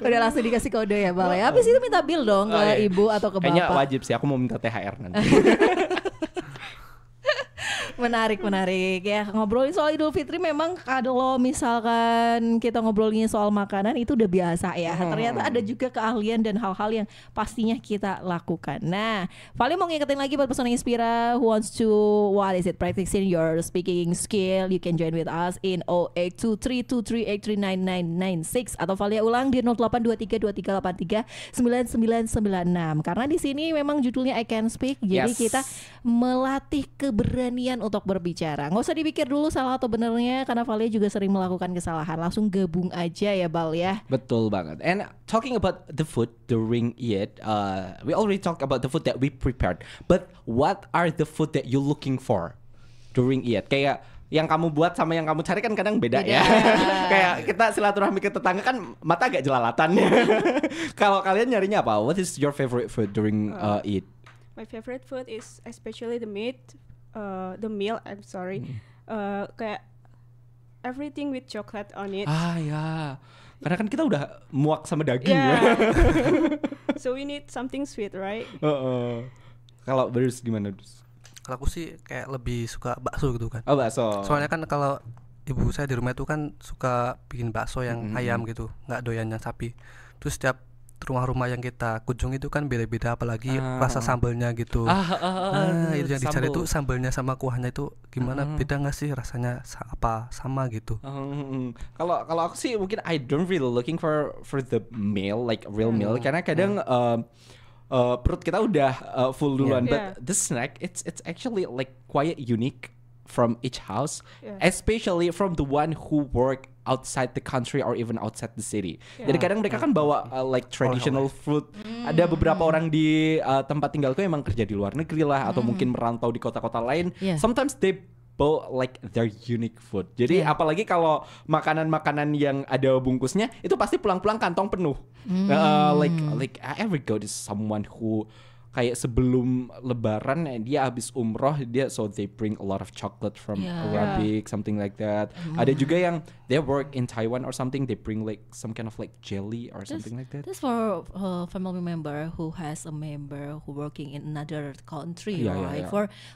Udah langsung dikasih kode ya Bang ya. Habis itu minta bill dong ke ibu atau ke bapak. Kayaknya wajib sih, aku mau minta THR nanti. Menarik ya. Ngobrolin soal Idul Fitri memang kalau misalkan kita ngobrolin soal makanan itu udah biasa ya. Ternyata ada juga keahlian dan hal-hal yang pastinya kita lakukan. Nah, Vale mau ngingetin lagi buat Pesona Inspira who wants to practicing your speaking skill. You can join with us in 082323839996 atau Vale ulang di 082323839996. Karena di sini memang judulnya I Can Speak. Jadi kita melatih keberanian untuk berbicara. Nggak usah dipikir dulu salah atau benernya, karena Valia juga sering melakukan kesalahan. Langsung gabung aja ya Bal ya. Betul banget. And talking about the food during it, we already talked about the food that we prepared. But what are the food that you looking for during it? Kayak yang kamu buat sama yang kamu cari kan kadang beda. Ya. Kayak kita silaturahmi ke tetangga kan mata agak jelalatan. Kalau kalian nyarinya apa? What is your favorite food during it? My favorite food is especially the meat, the meal. I'm sorry. Kayak everything with chocolate on it. Ya. Karena kan kita udah muak sama daging ya. So we need something sweet, right? Kalau Bruce gimana, Bruce? Kalau aku sih kayak lebih suka bakso gitu kan. Oh, bakso. Soalnya kan kalau ibu saya di rumah itu kan suka bikin bakso yang ayam gitu, nggak doyan yang sapi. Terus setiap rumah-rumah yang kita kunjungi itu kan beda-beda, apalagi rasa sambalnya gitu. Itu yang dicari tuh sambalnya sama kuahnya itu gimana, beda nggak sih rasanya, apa sama gitu. Kalau aku sih mungkin I don't really looking for the meal, like real meal, karena kadang perut kita udah full duluan. But the snack it's actually like quite unique from each house, especially from the one who work outside the country or even outside the city. Jadi kadang mereka kan bawa like traditional food. Ada beberapa orang di tempat tinggalku emang kerja di luar negeri lah, atau mungkin merantau di kota-kota lain. Sometimes they bawa like their unique food. Jadi apalagi kalau makanan-makanan yang ada bungkusnya itu pasti pulang-pulang kantong penuh. Like I ever go to someone who kayak sebelum lebaran dia habis umroh, so they bring a lot of chocolate from Arabic, something like that. Ada juga yang they work in Taiwan or something, they bring like some kind of like jelly or something like that. That's for a family member who has a member who working in another country, right?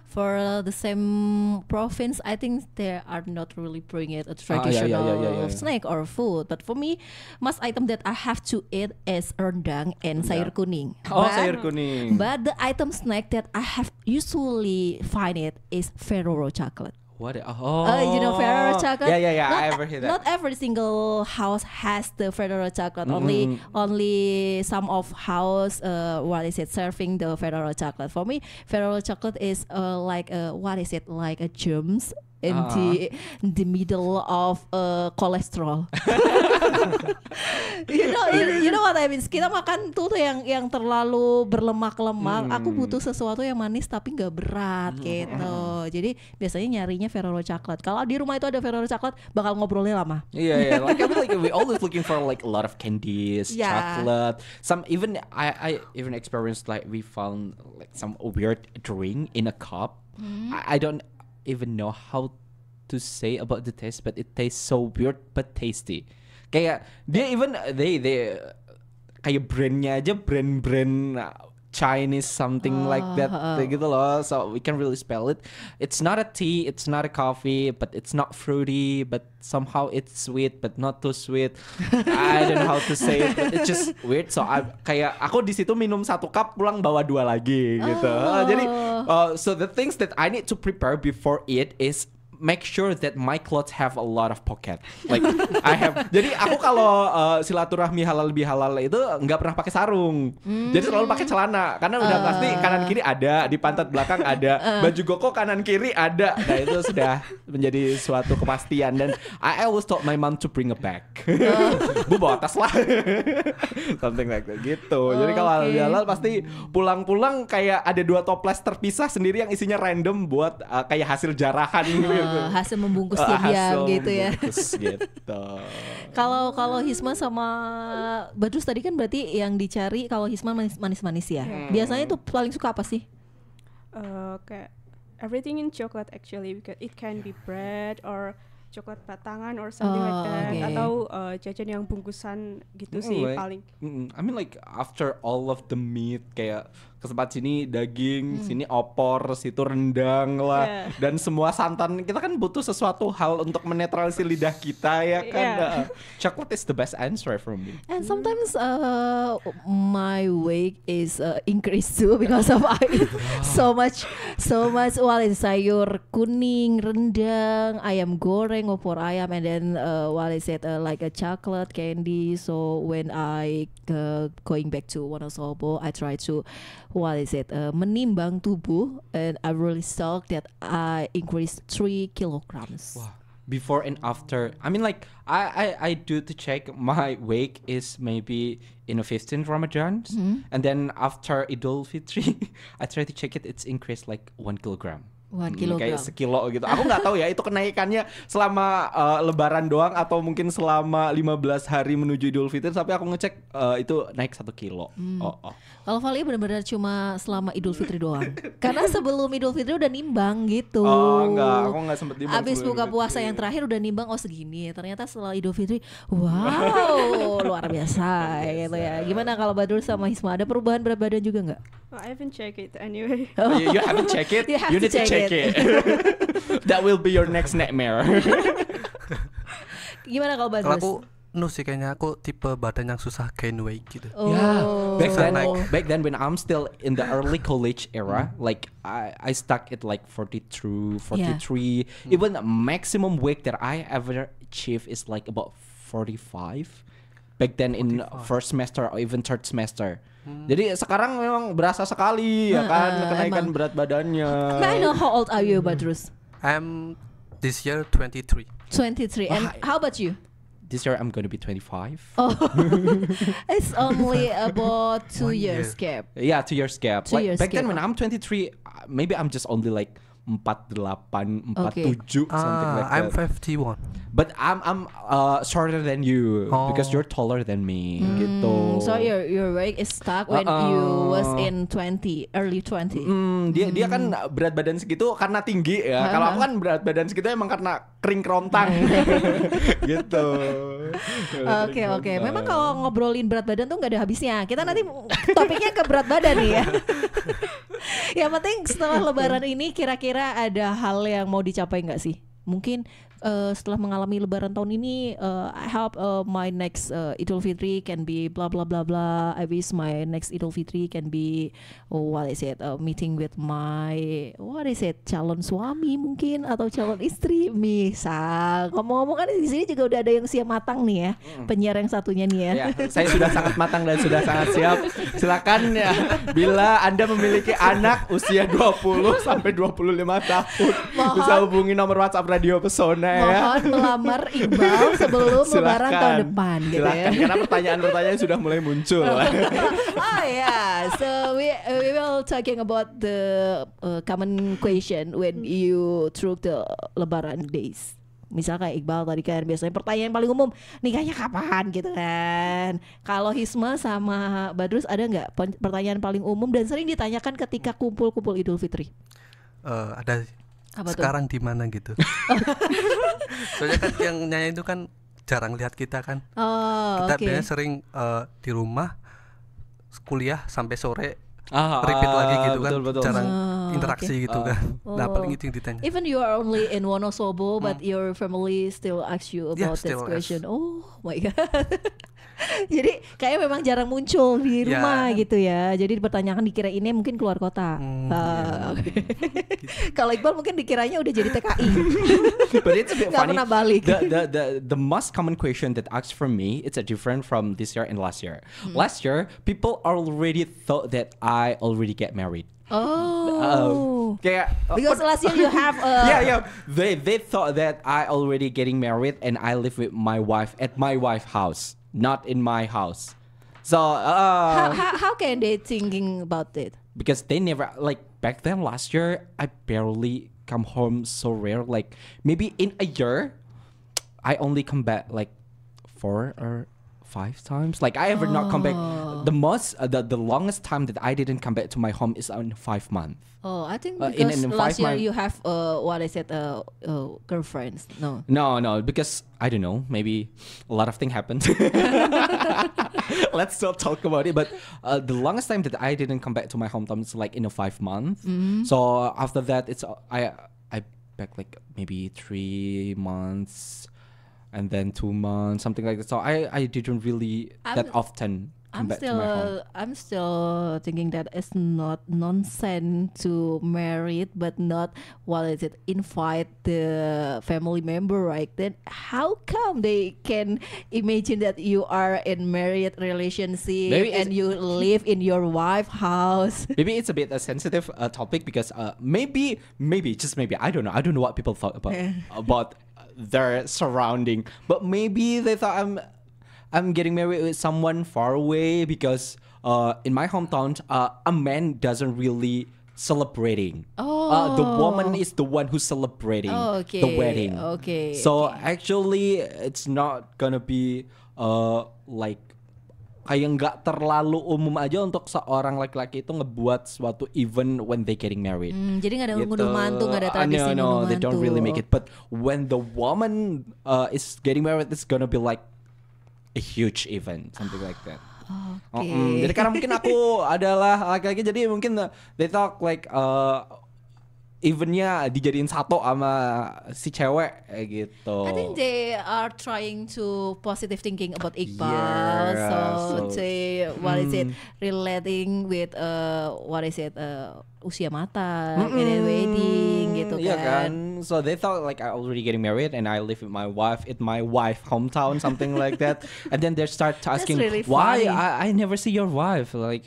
For the same province, I think they are not really bring it a traditional snack or food. But for me, most item that I have to eat is rendang and sayur kuning. Sayur kuning. But the item snack that I have usually find it is Ferrero chocolate. What? You know Ferrero chocolate? Yeah. I ever hear that. Not every single house has the Ferrero chocolate. Only some of house serving the Ferrero chocolate. For me, Ferrero chocolate is like like a germs in the middle of cholesterol. you know what I mean? Kita makan tuh yang terlalu berlemak-lemak. Aku butuh sesuatu yang manis tapi nggak berat gitu. Jadi biasanya nyarinya Ferrero chocolate. Kalau di rumah itu ada Ferrero chocolate, bakal ngobrolnya lama. Yeah. Like I mean, like we always looking for like a lot of candies, chocolate. Some even I even experienced like we found like some weird drink in a cup. I don't even know how to say about the taste, but it tastes so weird but tasty. Kayak dia even they kayak brandnya aja brand Chinese something like that gitu loh. So we can really spell it. It's not a tea, it's not a coffee, but it's not fruity, but somehow it's sweet but not too sweet. I don't know how to say it, but it's just weird. So kayak aku di situ minum 1 cup, pulang bawa 2 lagi gitu. Jadi so the things that I need to prepare before it is make sure that my clothes have a lot of pocket. Like I have. Jadi aku kalau silaturahmi halal bihalal itu nggak pernah pakai sarung. Jadi selalu pakai celana karena udah pasti kanan kiri ada, di pantat belakang ada, baju koko kanan kiri ada. Nah itu sudah menjadi suatu kepastian, dan I always told my mom to bring a bag. Bu bawa tas lah. Something like that gitu. Jadi kalau halal bihalal pasti pulang-pulang kayak ada 2 toples terpisah sendiri yang isinya random buat kayak hasil jarahan gitu. Hasil membungkus diam gitu ya. Gitu. Kalau Hisma sama Badrus tadi kan berarti yang dicari kalau Hisma manis-manis ya. Biasanya tuh paling suka apa sih? Kayak everything in chocolate actually, because it can be bread or coklat batangan or something like that, atau jajan yang bungkusan gitu sih paling. I mean like after all of the meat, kayak kesempat sini daging, sini opor, situ rendang lah, dan semua santan, kita kan butuh sesuatu hal untuk menetralisir lidah kita ya kan. Chocolate is the best answer for me. And sometimes my weight is increased too because of I eat so much. Well, it's sayur kuning, rendang, ayam goreng, opor ayam, and then while I said like a chocolate candy. So when I going back to Wonosobo, I try to menimbang tubuh, and I'm really shocked that I increased 3 kilograms. Wow. Before and after, I mean, like I do to check my weight is maybe in the 15th Ramadan, and then after Idul Fitri, I try to check it. It's increased like 1 kilogram. 1 kilogram. Kayak sekilo gitu. Aku nggak tahu ya itu kenaikannya selama Lebaran doang atau mungkin selama 15 hari menuju Idul Fitri. Tapi aku ngecek itu naik 1 kilo. Kalau Vali benar-benar cuma selama Idul Fitri doang. Karena sebelum Idul Fitri udah nimbang gitu. Enggak, aku nggak sempet nimbang. Abis buka puasa yang terakhir udah nimbang, segini. Ternyata setelah Idul Fitri, wow, luar biasa gitu ya. Gimana kalau Badrul sama Hisma, ada perubahan berat badan juga nggak? I haven't checked it anyway. You haven't checked it? You need to check it. That will be your next nightmare. Gimana kalau Badrul? Kalau aku sih kayaknya aku tipe badan yang susah gain weight gitu. Back then when I'm still in the early college era, like I stuck at like 42, 43. Even the maximum weight that I ever achieved is like about 45. Back then in first semester or even third semester. Jadi sekarang memang berasa sekali ya kan kenaikan berat badannya. May I know how old are you, Badrus? I'm this year 23. 23. And how about you? This year I'm going to be 25. Oh, it's only about 2 years gap. Yeah, 2 years gap. 2 Like years back gap. then when I'm 23, maybe I'm just only like 48, 47, something like that. I'm 51. But I'm shorter than you because you're taller than me. Gitu. So your weight is stuck when you was in early 20. Dia kan berat badan segitu karena tinggi ya. Kalau aku kan berat badan segitu emang karena kering kerontang. Gitu. Oke. Memang kalau ngobrolin berat badan tuh nggak ada habisnya. Kita nanti topiknya ke berat badan nih ya. Yang penting setelah Lebaran ini kira-kira ada hal yang mau dicapai nggak sih? Mungkin setelah mengalami Lebaran tahun ini, I hope my next Idul Fitri can be blah blah blah blah. I wish my next Idul Fitri can be meeting with my calon suami mungkin atau calon istri misal. Ngomong-ngomong kan di sini juga udah ada yang siap matang nih ya, penyiar yang satunya nih ya. Saya sudah sangat matang dan sudah sangat siap. Silakan ya, bila Anda memiliki anak usia 20 sampai 25 tahun, bisa hubungi nomor WhatsApp Radio Pesona. Mohon melamar Iqbal sebelum Lebaran tahun depan gitu ya. Karena pertanyaan-pertanyaan sudah mulai muncul. So we will talking about the common question when you through the Lebaran days. Misal kayak Iqbal tadi kan biasanya pertanyaan paling umum, nikahnya kapan gitu kan. Kalau Hisma sama Badrus ada nggak pertanyaan paling umum dan sering ditanyakan ketika kumpul-kumpul Idul Fitri? Ada. Apa sekarang di mana gitu? Soalnya kan yang nyanyi itu kan jarang lihat kita kan. Kita biasanya sering di rumah kuliah sampai sore. Repeat lagi gitu kan, betul. jarang interaksi gitu kan. Nah paling itu yang ditanya. Even you are only in Wonosobo, but your family still asks you about that question. Oh my god. Jadi kayak memang jarang muncul di rumah gitu ya. Jadi dipertanyakan dikira ini mungkin keluar kota. Kalau Iqbal mungkin dikiranya udah jadi TKI. But it's a bit funny. Pernah balik. The most common question that asked from me, it's a different from this year and last year. Last year, people already thought that I already get married. Because last year you have they thought that I already getting married and I live with my wife at my wife's house, not in my house. So how can they thinking about it? Because they never, like back then last year I barely come home so rare, like maybe in a year I only come back like 4 or 5 times. Like I ever not come back. The most the longest time that I didn't come back to my home is in 5 months. I think because last year you have girlfriends. No, because I don't know, maybe a lot of things happened. Let's not talk about it. But the longest time that I didn't come back to my hometown is like in a 5 months. So after that, it's I back like maybe 3 months. And then 2 months, something like that. So I didn't really that often come back to my home. I'm still thinking that it's not nonsense to marry, but not invite the family member, right? Then how come they can imagine that you are in married relationship and you live in your wife's house? Maybe it's a bit a sensitive topic because maybe I don't know what people thought about their surrounding, but maybe they thought I'm getting married with someone far away because in my hometown a man doesn't really celebrating. The woman is the one who's celebrating the wedding. Actually it's not gonna be like kayak nggak terlalu umum aja untuk seorang laki-laki itu ngebuat suatu event when they getting married. Jadi nggak ada ngunduh mantu, nggak ada tradisi ngunduh mantu. No, they don't really make it. But when the woman is getting married, it's gonna be like a huge event, something like that. Jadi karena mungkin aku adalah laki-laki, jadi mungkin they talk like eventnya dijadiin satu sama si cewek gitu. I think they are trying to positive thinking about Iqbal. So they relating with usia matang in a wedding gitu kan. Iya kan. So they thought like I already getting married and I live with my wife at my wife hometown, something like that. And then they start asking really why I never see your wife, like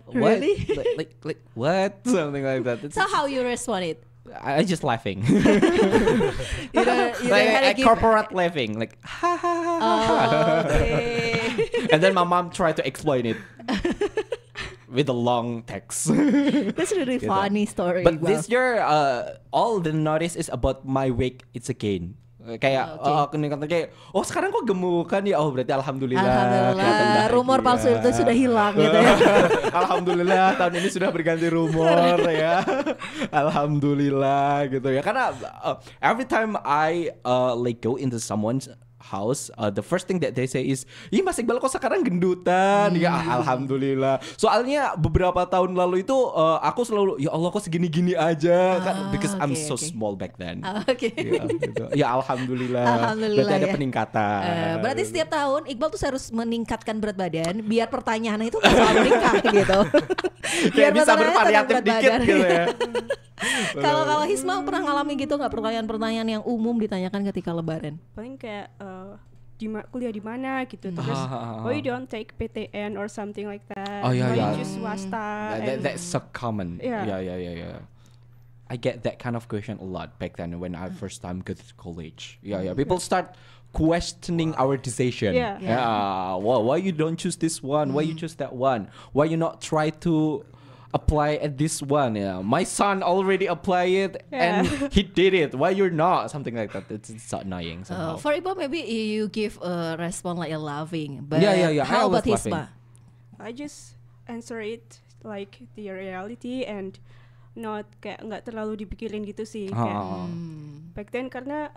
what? Really? like what? Something like that. So how you responded? I just laughing. I corporate laughing, like ha ha ha. Okay. And then my mom tried to explain it with a long text. That's a really funny story. But this year, all the notice is about my weight. It's again. Kayak kayak sekarang kok gemukan ya, berarti alhamdulillah rumor palsu itu sudah hilang gitu ya. Alhamdulillah tahun ini sudah berganti rumor ya. Alhamdulillah gitu ya, karena every time I like go into someone's house, the first thing that they say is, "Ih, Mas Iqbal kok sekarang gendutan?" Ya, alhamdulillah. Soalnya beberapa tahun lalu itu aku selalu, ya Allah kok segini-gini aja kan, because I'm so small back then. Ya, gitu. Ya alhamdulillah. Berarti ada peningkatan. Berarti setiap tahun Iqbal tuh harus meningkatkan berat badan biar pertanyaannya itu bisa meningkat gitu. Biar bisa bervariatif dikit gitu ya. Kalau Hisma pernah ngalami gitu nggak, pertanyaan-pertanyaan yang umum ditanyakan ketika lebaran? Paling kayak kuliah di mana gitu, terus why you don't take PTN or something like that? Why you choose swasta? That's so common. Yeah. I get that kind of question a lot back then when I first time go to college. People start questioning our decision. Why you don't choose this one? Why you choose that one? Why you not try to apply at this one? My son already applied it and he did it. Why you're not? Something like that. It's so annoying somehow. For Iqbal, maybe you give a response like a laughing. But I how about Hisma? I just answer it like the reality and not kayak nggak terlalu dipikirin gitu sih. Back then karena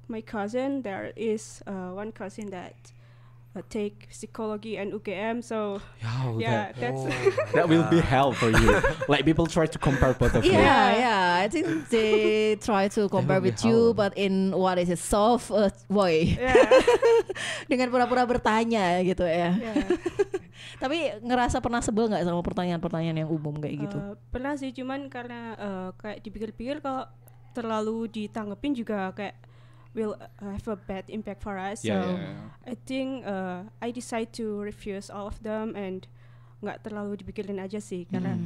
my cousin, there is one cousin that take psychology and UGM, so that's that will be hell for you. Like people try to compare both of you. I think they try to compare with you, but in soft way. Dengan pura-pura bertanya gitu ya. Tapi ngerasa pernah sebel nggak sama pertanyaan-pertanyaan yang umum kayak gitu? Pernah sih, cuman karena kayak dipikir-pikir kalau terlalu ditanggepin juga kayak will have a bad impact for us. I think I decide to refuse all of them and nggak terlalu dipikirin aja sih, karena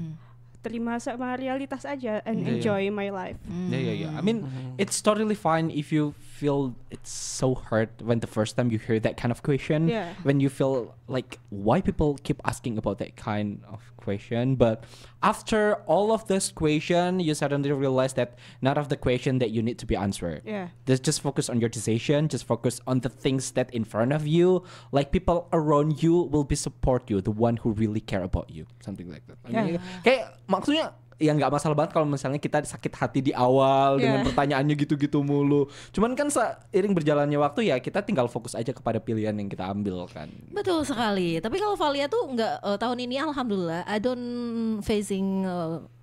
terima sama realitas aja and enjoy my life. I mean, it's totally fine if you feel it's so hurt when the first time you hear that kind of question. When you feel like why people keep asking about that kind of question, but after all of this question, you suddenly realize that none of the question that you need to be answered. Just focus on your decision. Just focus on the things that in front of you. Like people around you will be support you, the one who really care about you, something like that. I mean, kayak maksudnya ya nggak masalah banget kalau misalnya kita sakit hati di awal dengan pertanyaannya gitu-gitu mulu. Cuman kan seiring berjalannya waktu ya kita tinggal fokus aja kepada pilihan yang kita ambil kan. Betul sekali. Tapi kalau Valia tuh nggak, tahun ini alhamdulillah I don't facing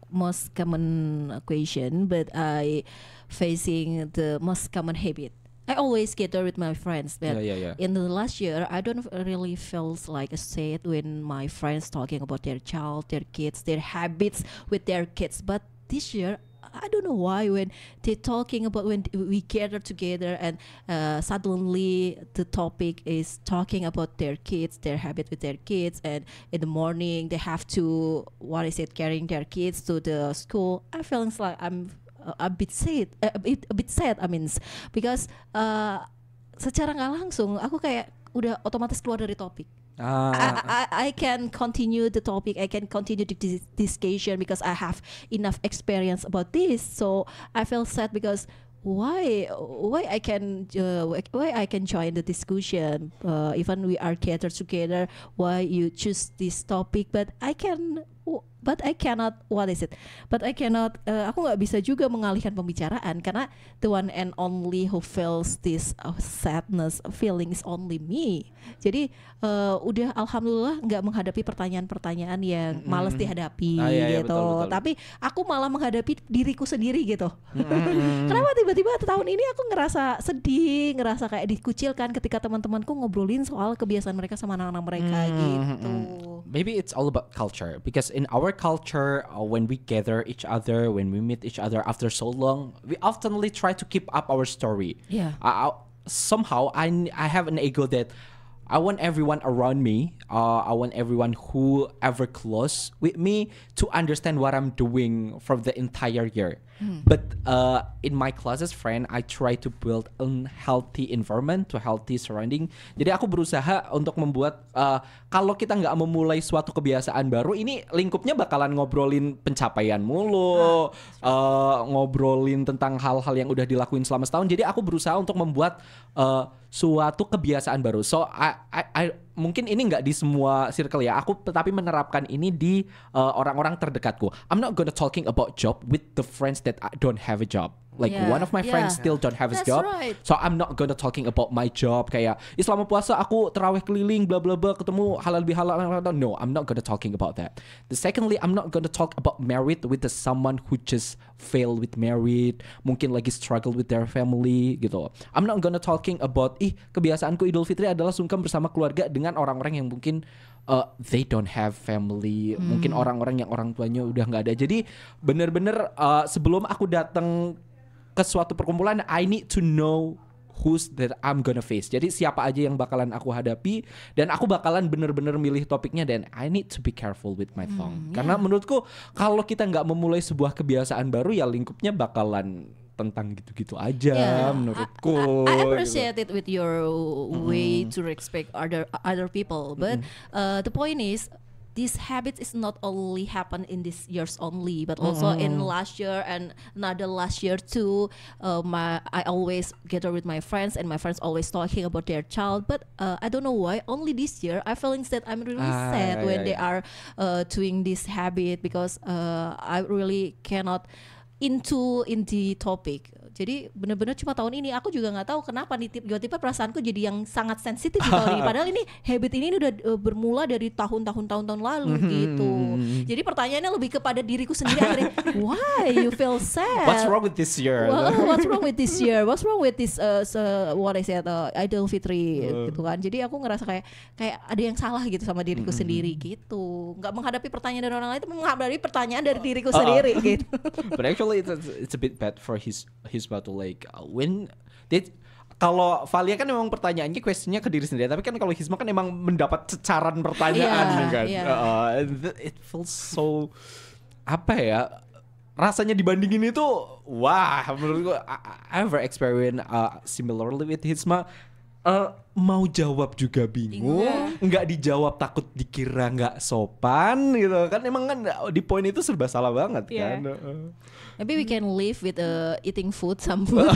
most common question, but I facing the most common habit. I always gather with my friends, but Yeah. in the last year, I don't really feel like sad when my friends talking about their child, their kids, their habits with their kids. But this year, I don't know why when they talking about when we gather together and suddenly the topic is talking about their kids, their habit with their kids, and in the morning they have to carrying their kids to the school. I feel like I'm a bit sad, a bit sad. I mean, because secara nggak langsung aku kayak udah otomatis keluar dari topik. I can continue the topic. I can continue the discussion because I have enough experience about this. So I feel sad because why I can join the discussion even we are gathered together. Why you choose this topic? But I cannot. But I cannot aku nggak bisa juga mengalihkan pembicaraan karena the one and only who feels this sadness feeling is only me. Jadi udah alhamdulillah nggak menghadapi pertanyaan-pertanyaan yang malas dihadapi gitu. Betul. Tapi aku malah menghadapi diriku sendiri gitu. Kenapa tiba-tiba tahun ini aku ngerasa sedih, ngerasa kayak dikucilkan ketika teman-temanku ngobrolin soal kebiasaan mereka sama anak-anak mereka gitu. Maybe it's all about culture because in our culture, when we gather each other, when we meet each other after so long, we oftenly try to keep up our story. Yeah. Somehow, I have an ego that I want everyone around me, I want everyone who ever close with me to understand what I'm doing from the entire year. But in my closest friend, I try to build a healthy environment, to healthy surrounding. Jadi aku berusaha untuk membuat kalau kita nggak memulai suatu kebiasaan baru, ini lingkupnya bakalan ngobrolin pencapaian mulu, ngobrolin tentang hal-hal yang udah dilakuin selama setahun. Jadi aku berusaha untuk membuat suatu kebiasaan baru. So I mungkin ini nggak di semua circle ya. Aku tetapi menerapkan ini di orang-orang terdekatku. I'm not gonna talking about job with the friends that don't have a job. Like one of my friends still don't have a job, right. So I'm not gonna talking about my job. Kayak selama puasa aku terawih keliling, bla bla bla, ketemu halal bihalal. No, I'm not gonna talking about that. The secondly, I'm not gonna talk about married with someone who just failed with married, mungkin lagi struggle with their family gitu. I'm not gonna talking about kebiasaanku Idul Fitri adalah sungkem bersama keluarga dengan orang-orang yang mungkin they don't have family, mungkin orang-orang yang orang tuanya udah nggak ada. Jadi bener-bener sebelum aku datang ke suatu perkumpulan, I need to know who's that I'm gonna face. Jadi siapa aja yang bakalan aku hadapi, dan aku bakalan bener-bener milih topiknya, dan I need to be careful with my tongue. Karena menurutku kalau kita nggak memulai sebuah kebiasaan baru, ya lingkupnya bakalan tentang gitu-gitu aja menurutku. I appreciate it with your way to respect other people, but the point is this habit is not only happen in this years only, but also in last year and another last year too. I always gather with my friends, and my friends always talking about their child. But I don't know why only this year I feeling that I'm really sad when they are doing this habit, because I really cannot in the topic. Jadi benar-benar cuma tahun ini aku juga nggak tahu kenapa nih tiba-tiba perasaanku jadi yang sangat sensitif di tahun ini. Padahal ini habit ini udah bermula dari tahun-tahun lalu gitu. Jadi pertanyaannya lebih kepada diriku sendiri akhirnya, why you feel sad? What's wrong with this year? What's wrong with this year? What's wrong with this what I said Idul Fitri gitu kan. Jadi aku ngerasa kayak ada yang salah gitu sama diriku sendiri gitu. Nggak menghadapi pertanyaan dari orang lain, tapi menghadapi pertanyaan dari diriku sendiri gitu. But actually it's a bit bad for his battle, like when kalau Valia kan memang pertanyaannya questionnya ke diri sendiri, tapi kan kalau Hisma kan emang mendapat cecaran pertanyaan kan. It feels so apa ya, rasanya dibandingin itu wah, menurut gue I ever experience similarly with Hisma. Mau jawab juga bingung, nggak dijawab takut dikira nggak sopan gitu kan. Emang kan di poin itu serba salah banget kan. Maybe we can live with eating some food.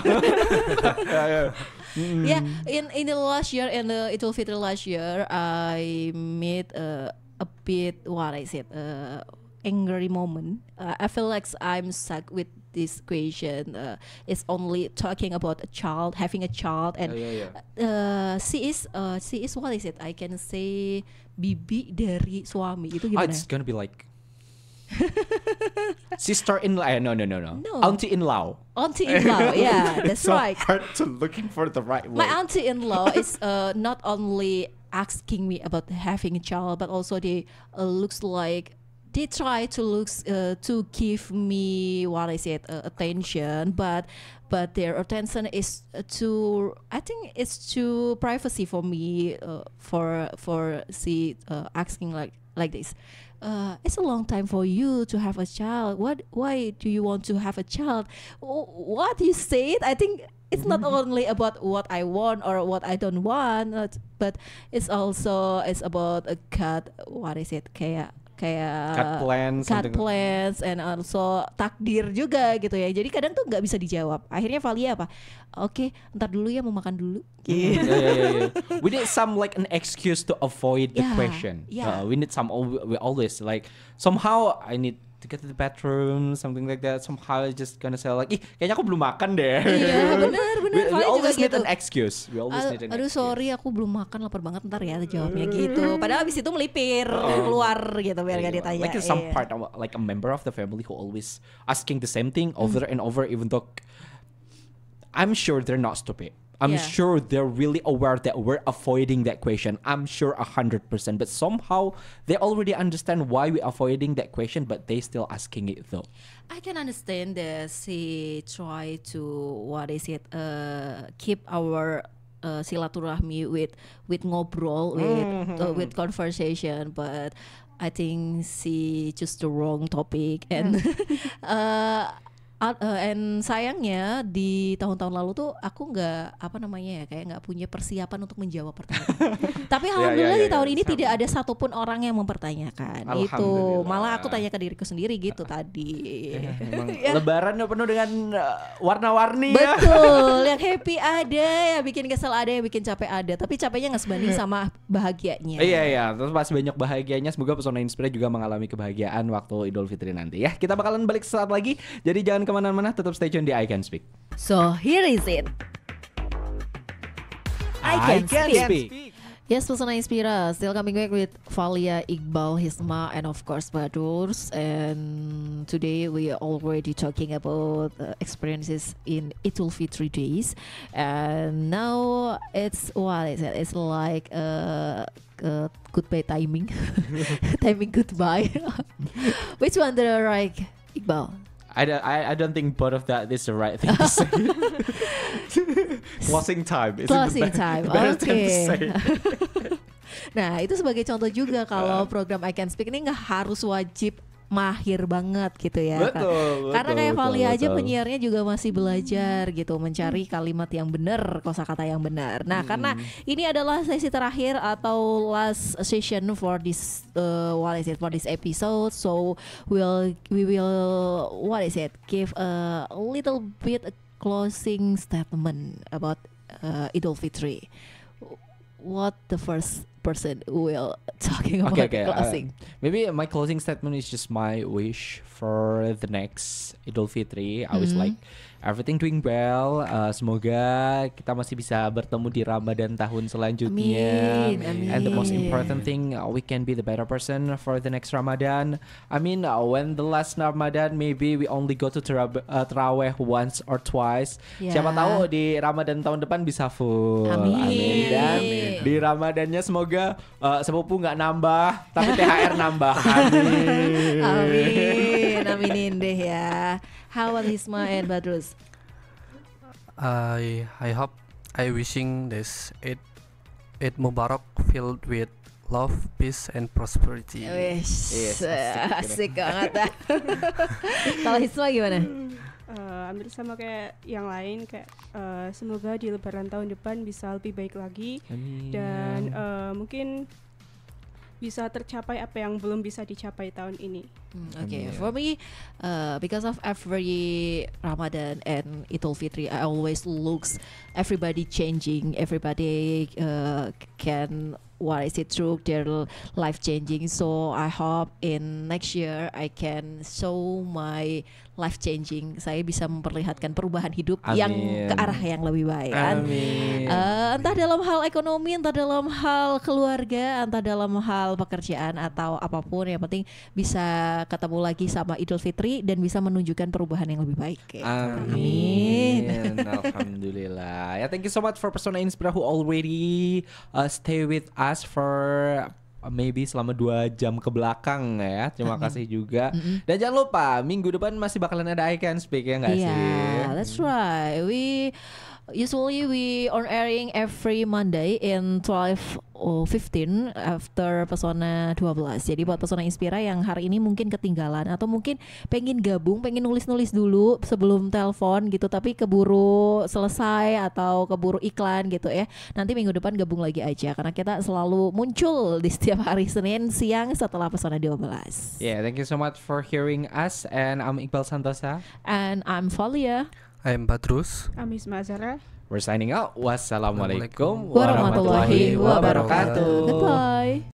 In the last year, in the Idul Fitri last year, I made a bit what I said angry moment. I feel like I'm stuck with this question. It's only talking about a child, having a child, and she is what is it? I can say bibi dari suami itu gimana? It's gonna be like Sister-in-law. No. Auntie-in-law. Auntie-in-law, yeah, that's so right. hard to looking for the right word. My auntie-in-law is not only asking me about having a child, but also they looks like they try to to give me what I said attention, but their attention is too. I think it's too privacy for me for asking like this. It's a long time for you to have a child. Why do you want to have a child? What you said, I think it's not only about what I want or what I don't want, but it's about a cut. What is it? Kayak cut plans and also takdir juga gitu ya. Jadi kadang tuh nggak bisa dijawab. Akhirnya Valia apa? Oke, ntar dulu ya, mau makan dulu. Yeah. We need some like an excuse to avoid the question. Yeah. We need some. We always like somehow I need to get to the bathroom, something like that. Somehow just gonna say like, kayaknya aku belum makan deh. Iya, benar. We always need an excuse. Aduh, sorry, aku belum makan, lapar banget, ntar ya jawabnya gitu. Padahal abis itu melipir keluar gitu biar gak ditanya. Like some part, like a member of the family who always asking the same thing over and over, even though I'm sure they're not stupid. I'm sure they're really aware that we're avoiding that question. I'm sure 100%. But somehow they already understand why we're avoiding that question, but they still asking it though. I can understand that she try to keep our silaturahmi with ngobrol with conversation, but I think she choose the wrong topic and and sayangnya di tahun-tahun lalu tuh aku nggak kayak nggak punya persiapan untuk menjawab pertanyaan. Tapi alhamdulillah di tahun ini tidak ada satupun orang yang mempertanyakan itu. Malah aku tanya ke diriku sendiri gitu tadi. Lebaran penuh dengan warna-warni. Betul, yang happy ada, yang bikin kesel ada, yang bikin capek ada. Tapi capeknya nggak sebanding sama bahagianya. Iya. Terus pas banyak bahagianya, semoga Pesona Inspira juga mengalami kebahagiaan waktu Idul Fitri nanti ya. Kita bakalan balik sesaat lagi. Jadi jangan kemana-mana, tetap stay tune di I Can Speak. So here is it. I can speak. Yes, Pesona Inspira still coming back with Valia, Iqbal, Hisma, and of course Badurs. And today we are already talking about experiences in Idul Fitri days. And now it's It's like goodbye timing, timing goodbye. Which one the right, Iqbal? I don't think both of that is the right thing to say. Closing time. Closing time. Okay. Nah, itu sebagai contoh juga kalau program I Can Speak ini nggak harus wajib mahir banget gitu ya. Betul. Karena kayak Valia aja penyiarnya juga masih belajar gitu, mencari kalimat yang benar, kosakata yang benar. Nah, karena ini adalah sesi terakhir atau last session for this for this episode, so we will give a little bit a closing statement about Idul Fitri. What the first person will talking about closing? Maybe my closing statement is just my wish for the next Idul Fitri. I was like everything doing well. Semoga kita masih bisa bertemu di Ramadan tahun selanjutnya. Amin. And the most important thing, we can be the better person for the next Ramadan. I mean, when the last Ramadan, maybe we only go to Taraweh once or twice. Siapa tahu di Ramadan tahun depan bisa full. Amin. Dan di Ramadannya semoga sepupu nggak nambah, tapi THR nambah. Aminin deh ya. How about Hisma and Badrus? I hope, I wishing this Eid Mubarak filled with love, peace, and prosperity. Yes, asik banget. Kalau Hisma gimana? Hampir sama kayak yang lain, kayak semoga di Lebaran tahun depan bisa lebih baik lagi. Amin. Dan mungkin bisa tercapai apa yang belum bisa dicapai tahun ini. Okay, for me, because of every Ramadan and Idul Fitri, I always looks everybody changing, everybody can through their life changing. So I hope in next year I can show my life changing. Saya bisa memperlihatkan perubahan hidup Amin. yang ke arah yang lebih baik kan. Amin. Entah dalam hal ekonomi, entah dalam hal keluarga, entah dalam hal pekerjaan atau apapun, yang penting bisa ketemu lagi sama Idul Fitri dan bisa menunjukkan perubahan yang lebih baik. Amin. Alhamdulillah. Ya, thank you so much for Persona Inspira who already stay with us for maybe selama 2 jam ke belakang ya. Terima kasih juga. Dan jangan lupa minggu depan masih bakalan ada I Can Speak ya nggak sih? Yeah, that's right. Usually we on airing every Monday in 12:15 after Pesona 12. Jadi buat Pesona Inspira yang hari ini mungkin ketinggalan atau mungkin pengen gabung, pengen nulis-nulis dulu sebelum telepon gitu, tapi keburu selesai atau keburu iklan gitu ya. Nanti minggu depan gabung lagi aja karena kita selalu muncul di setiap hari Senin siang setelah Pesona 12. Yeah, thank you so much for hearing us, and I'm Iqbal Santosa. And I'm Valia. I'm Badrus. I'm Isma Azara. We're signing out. Wassalamualaikum warahmatullahi wabarakatuh. Goodbye.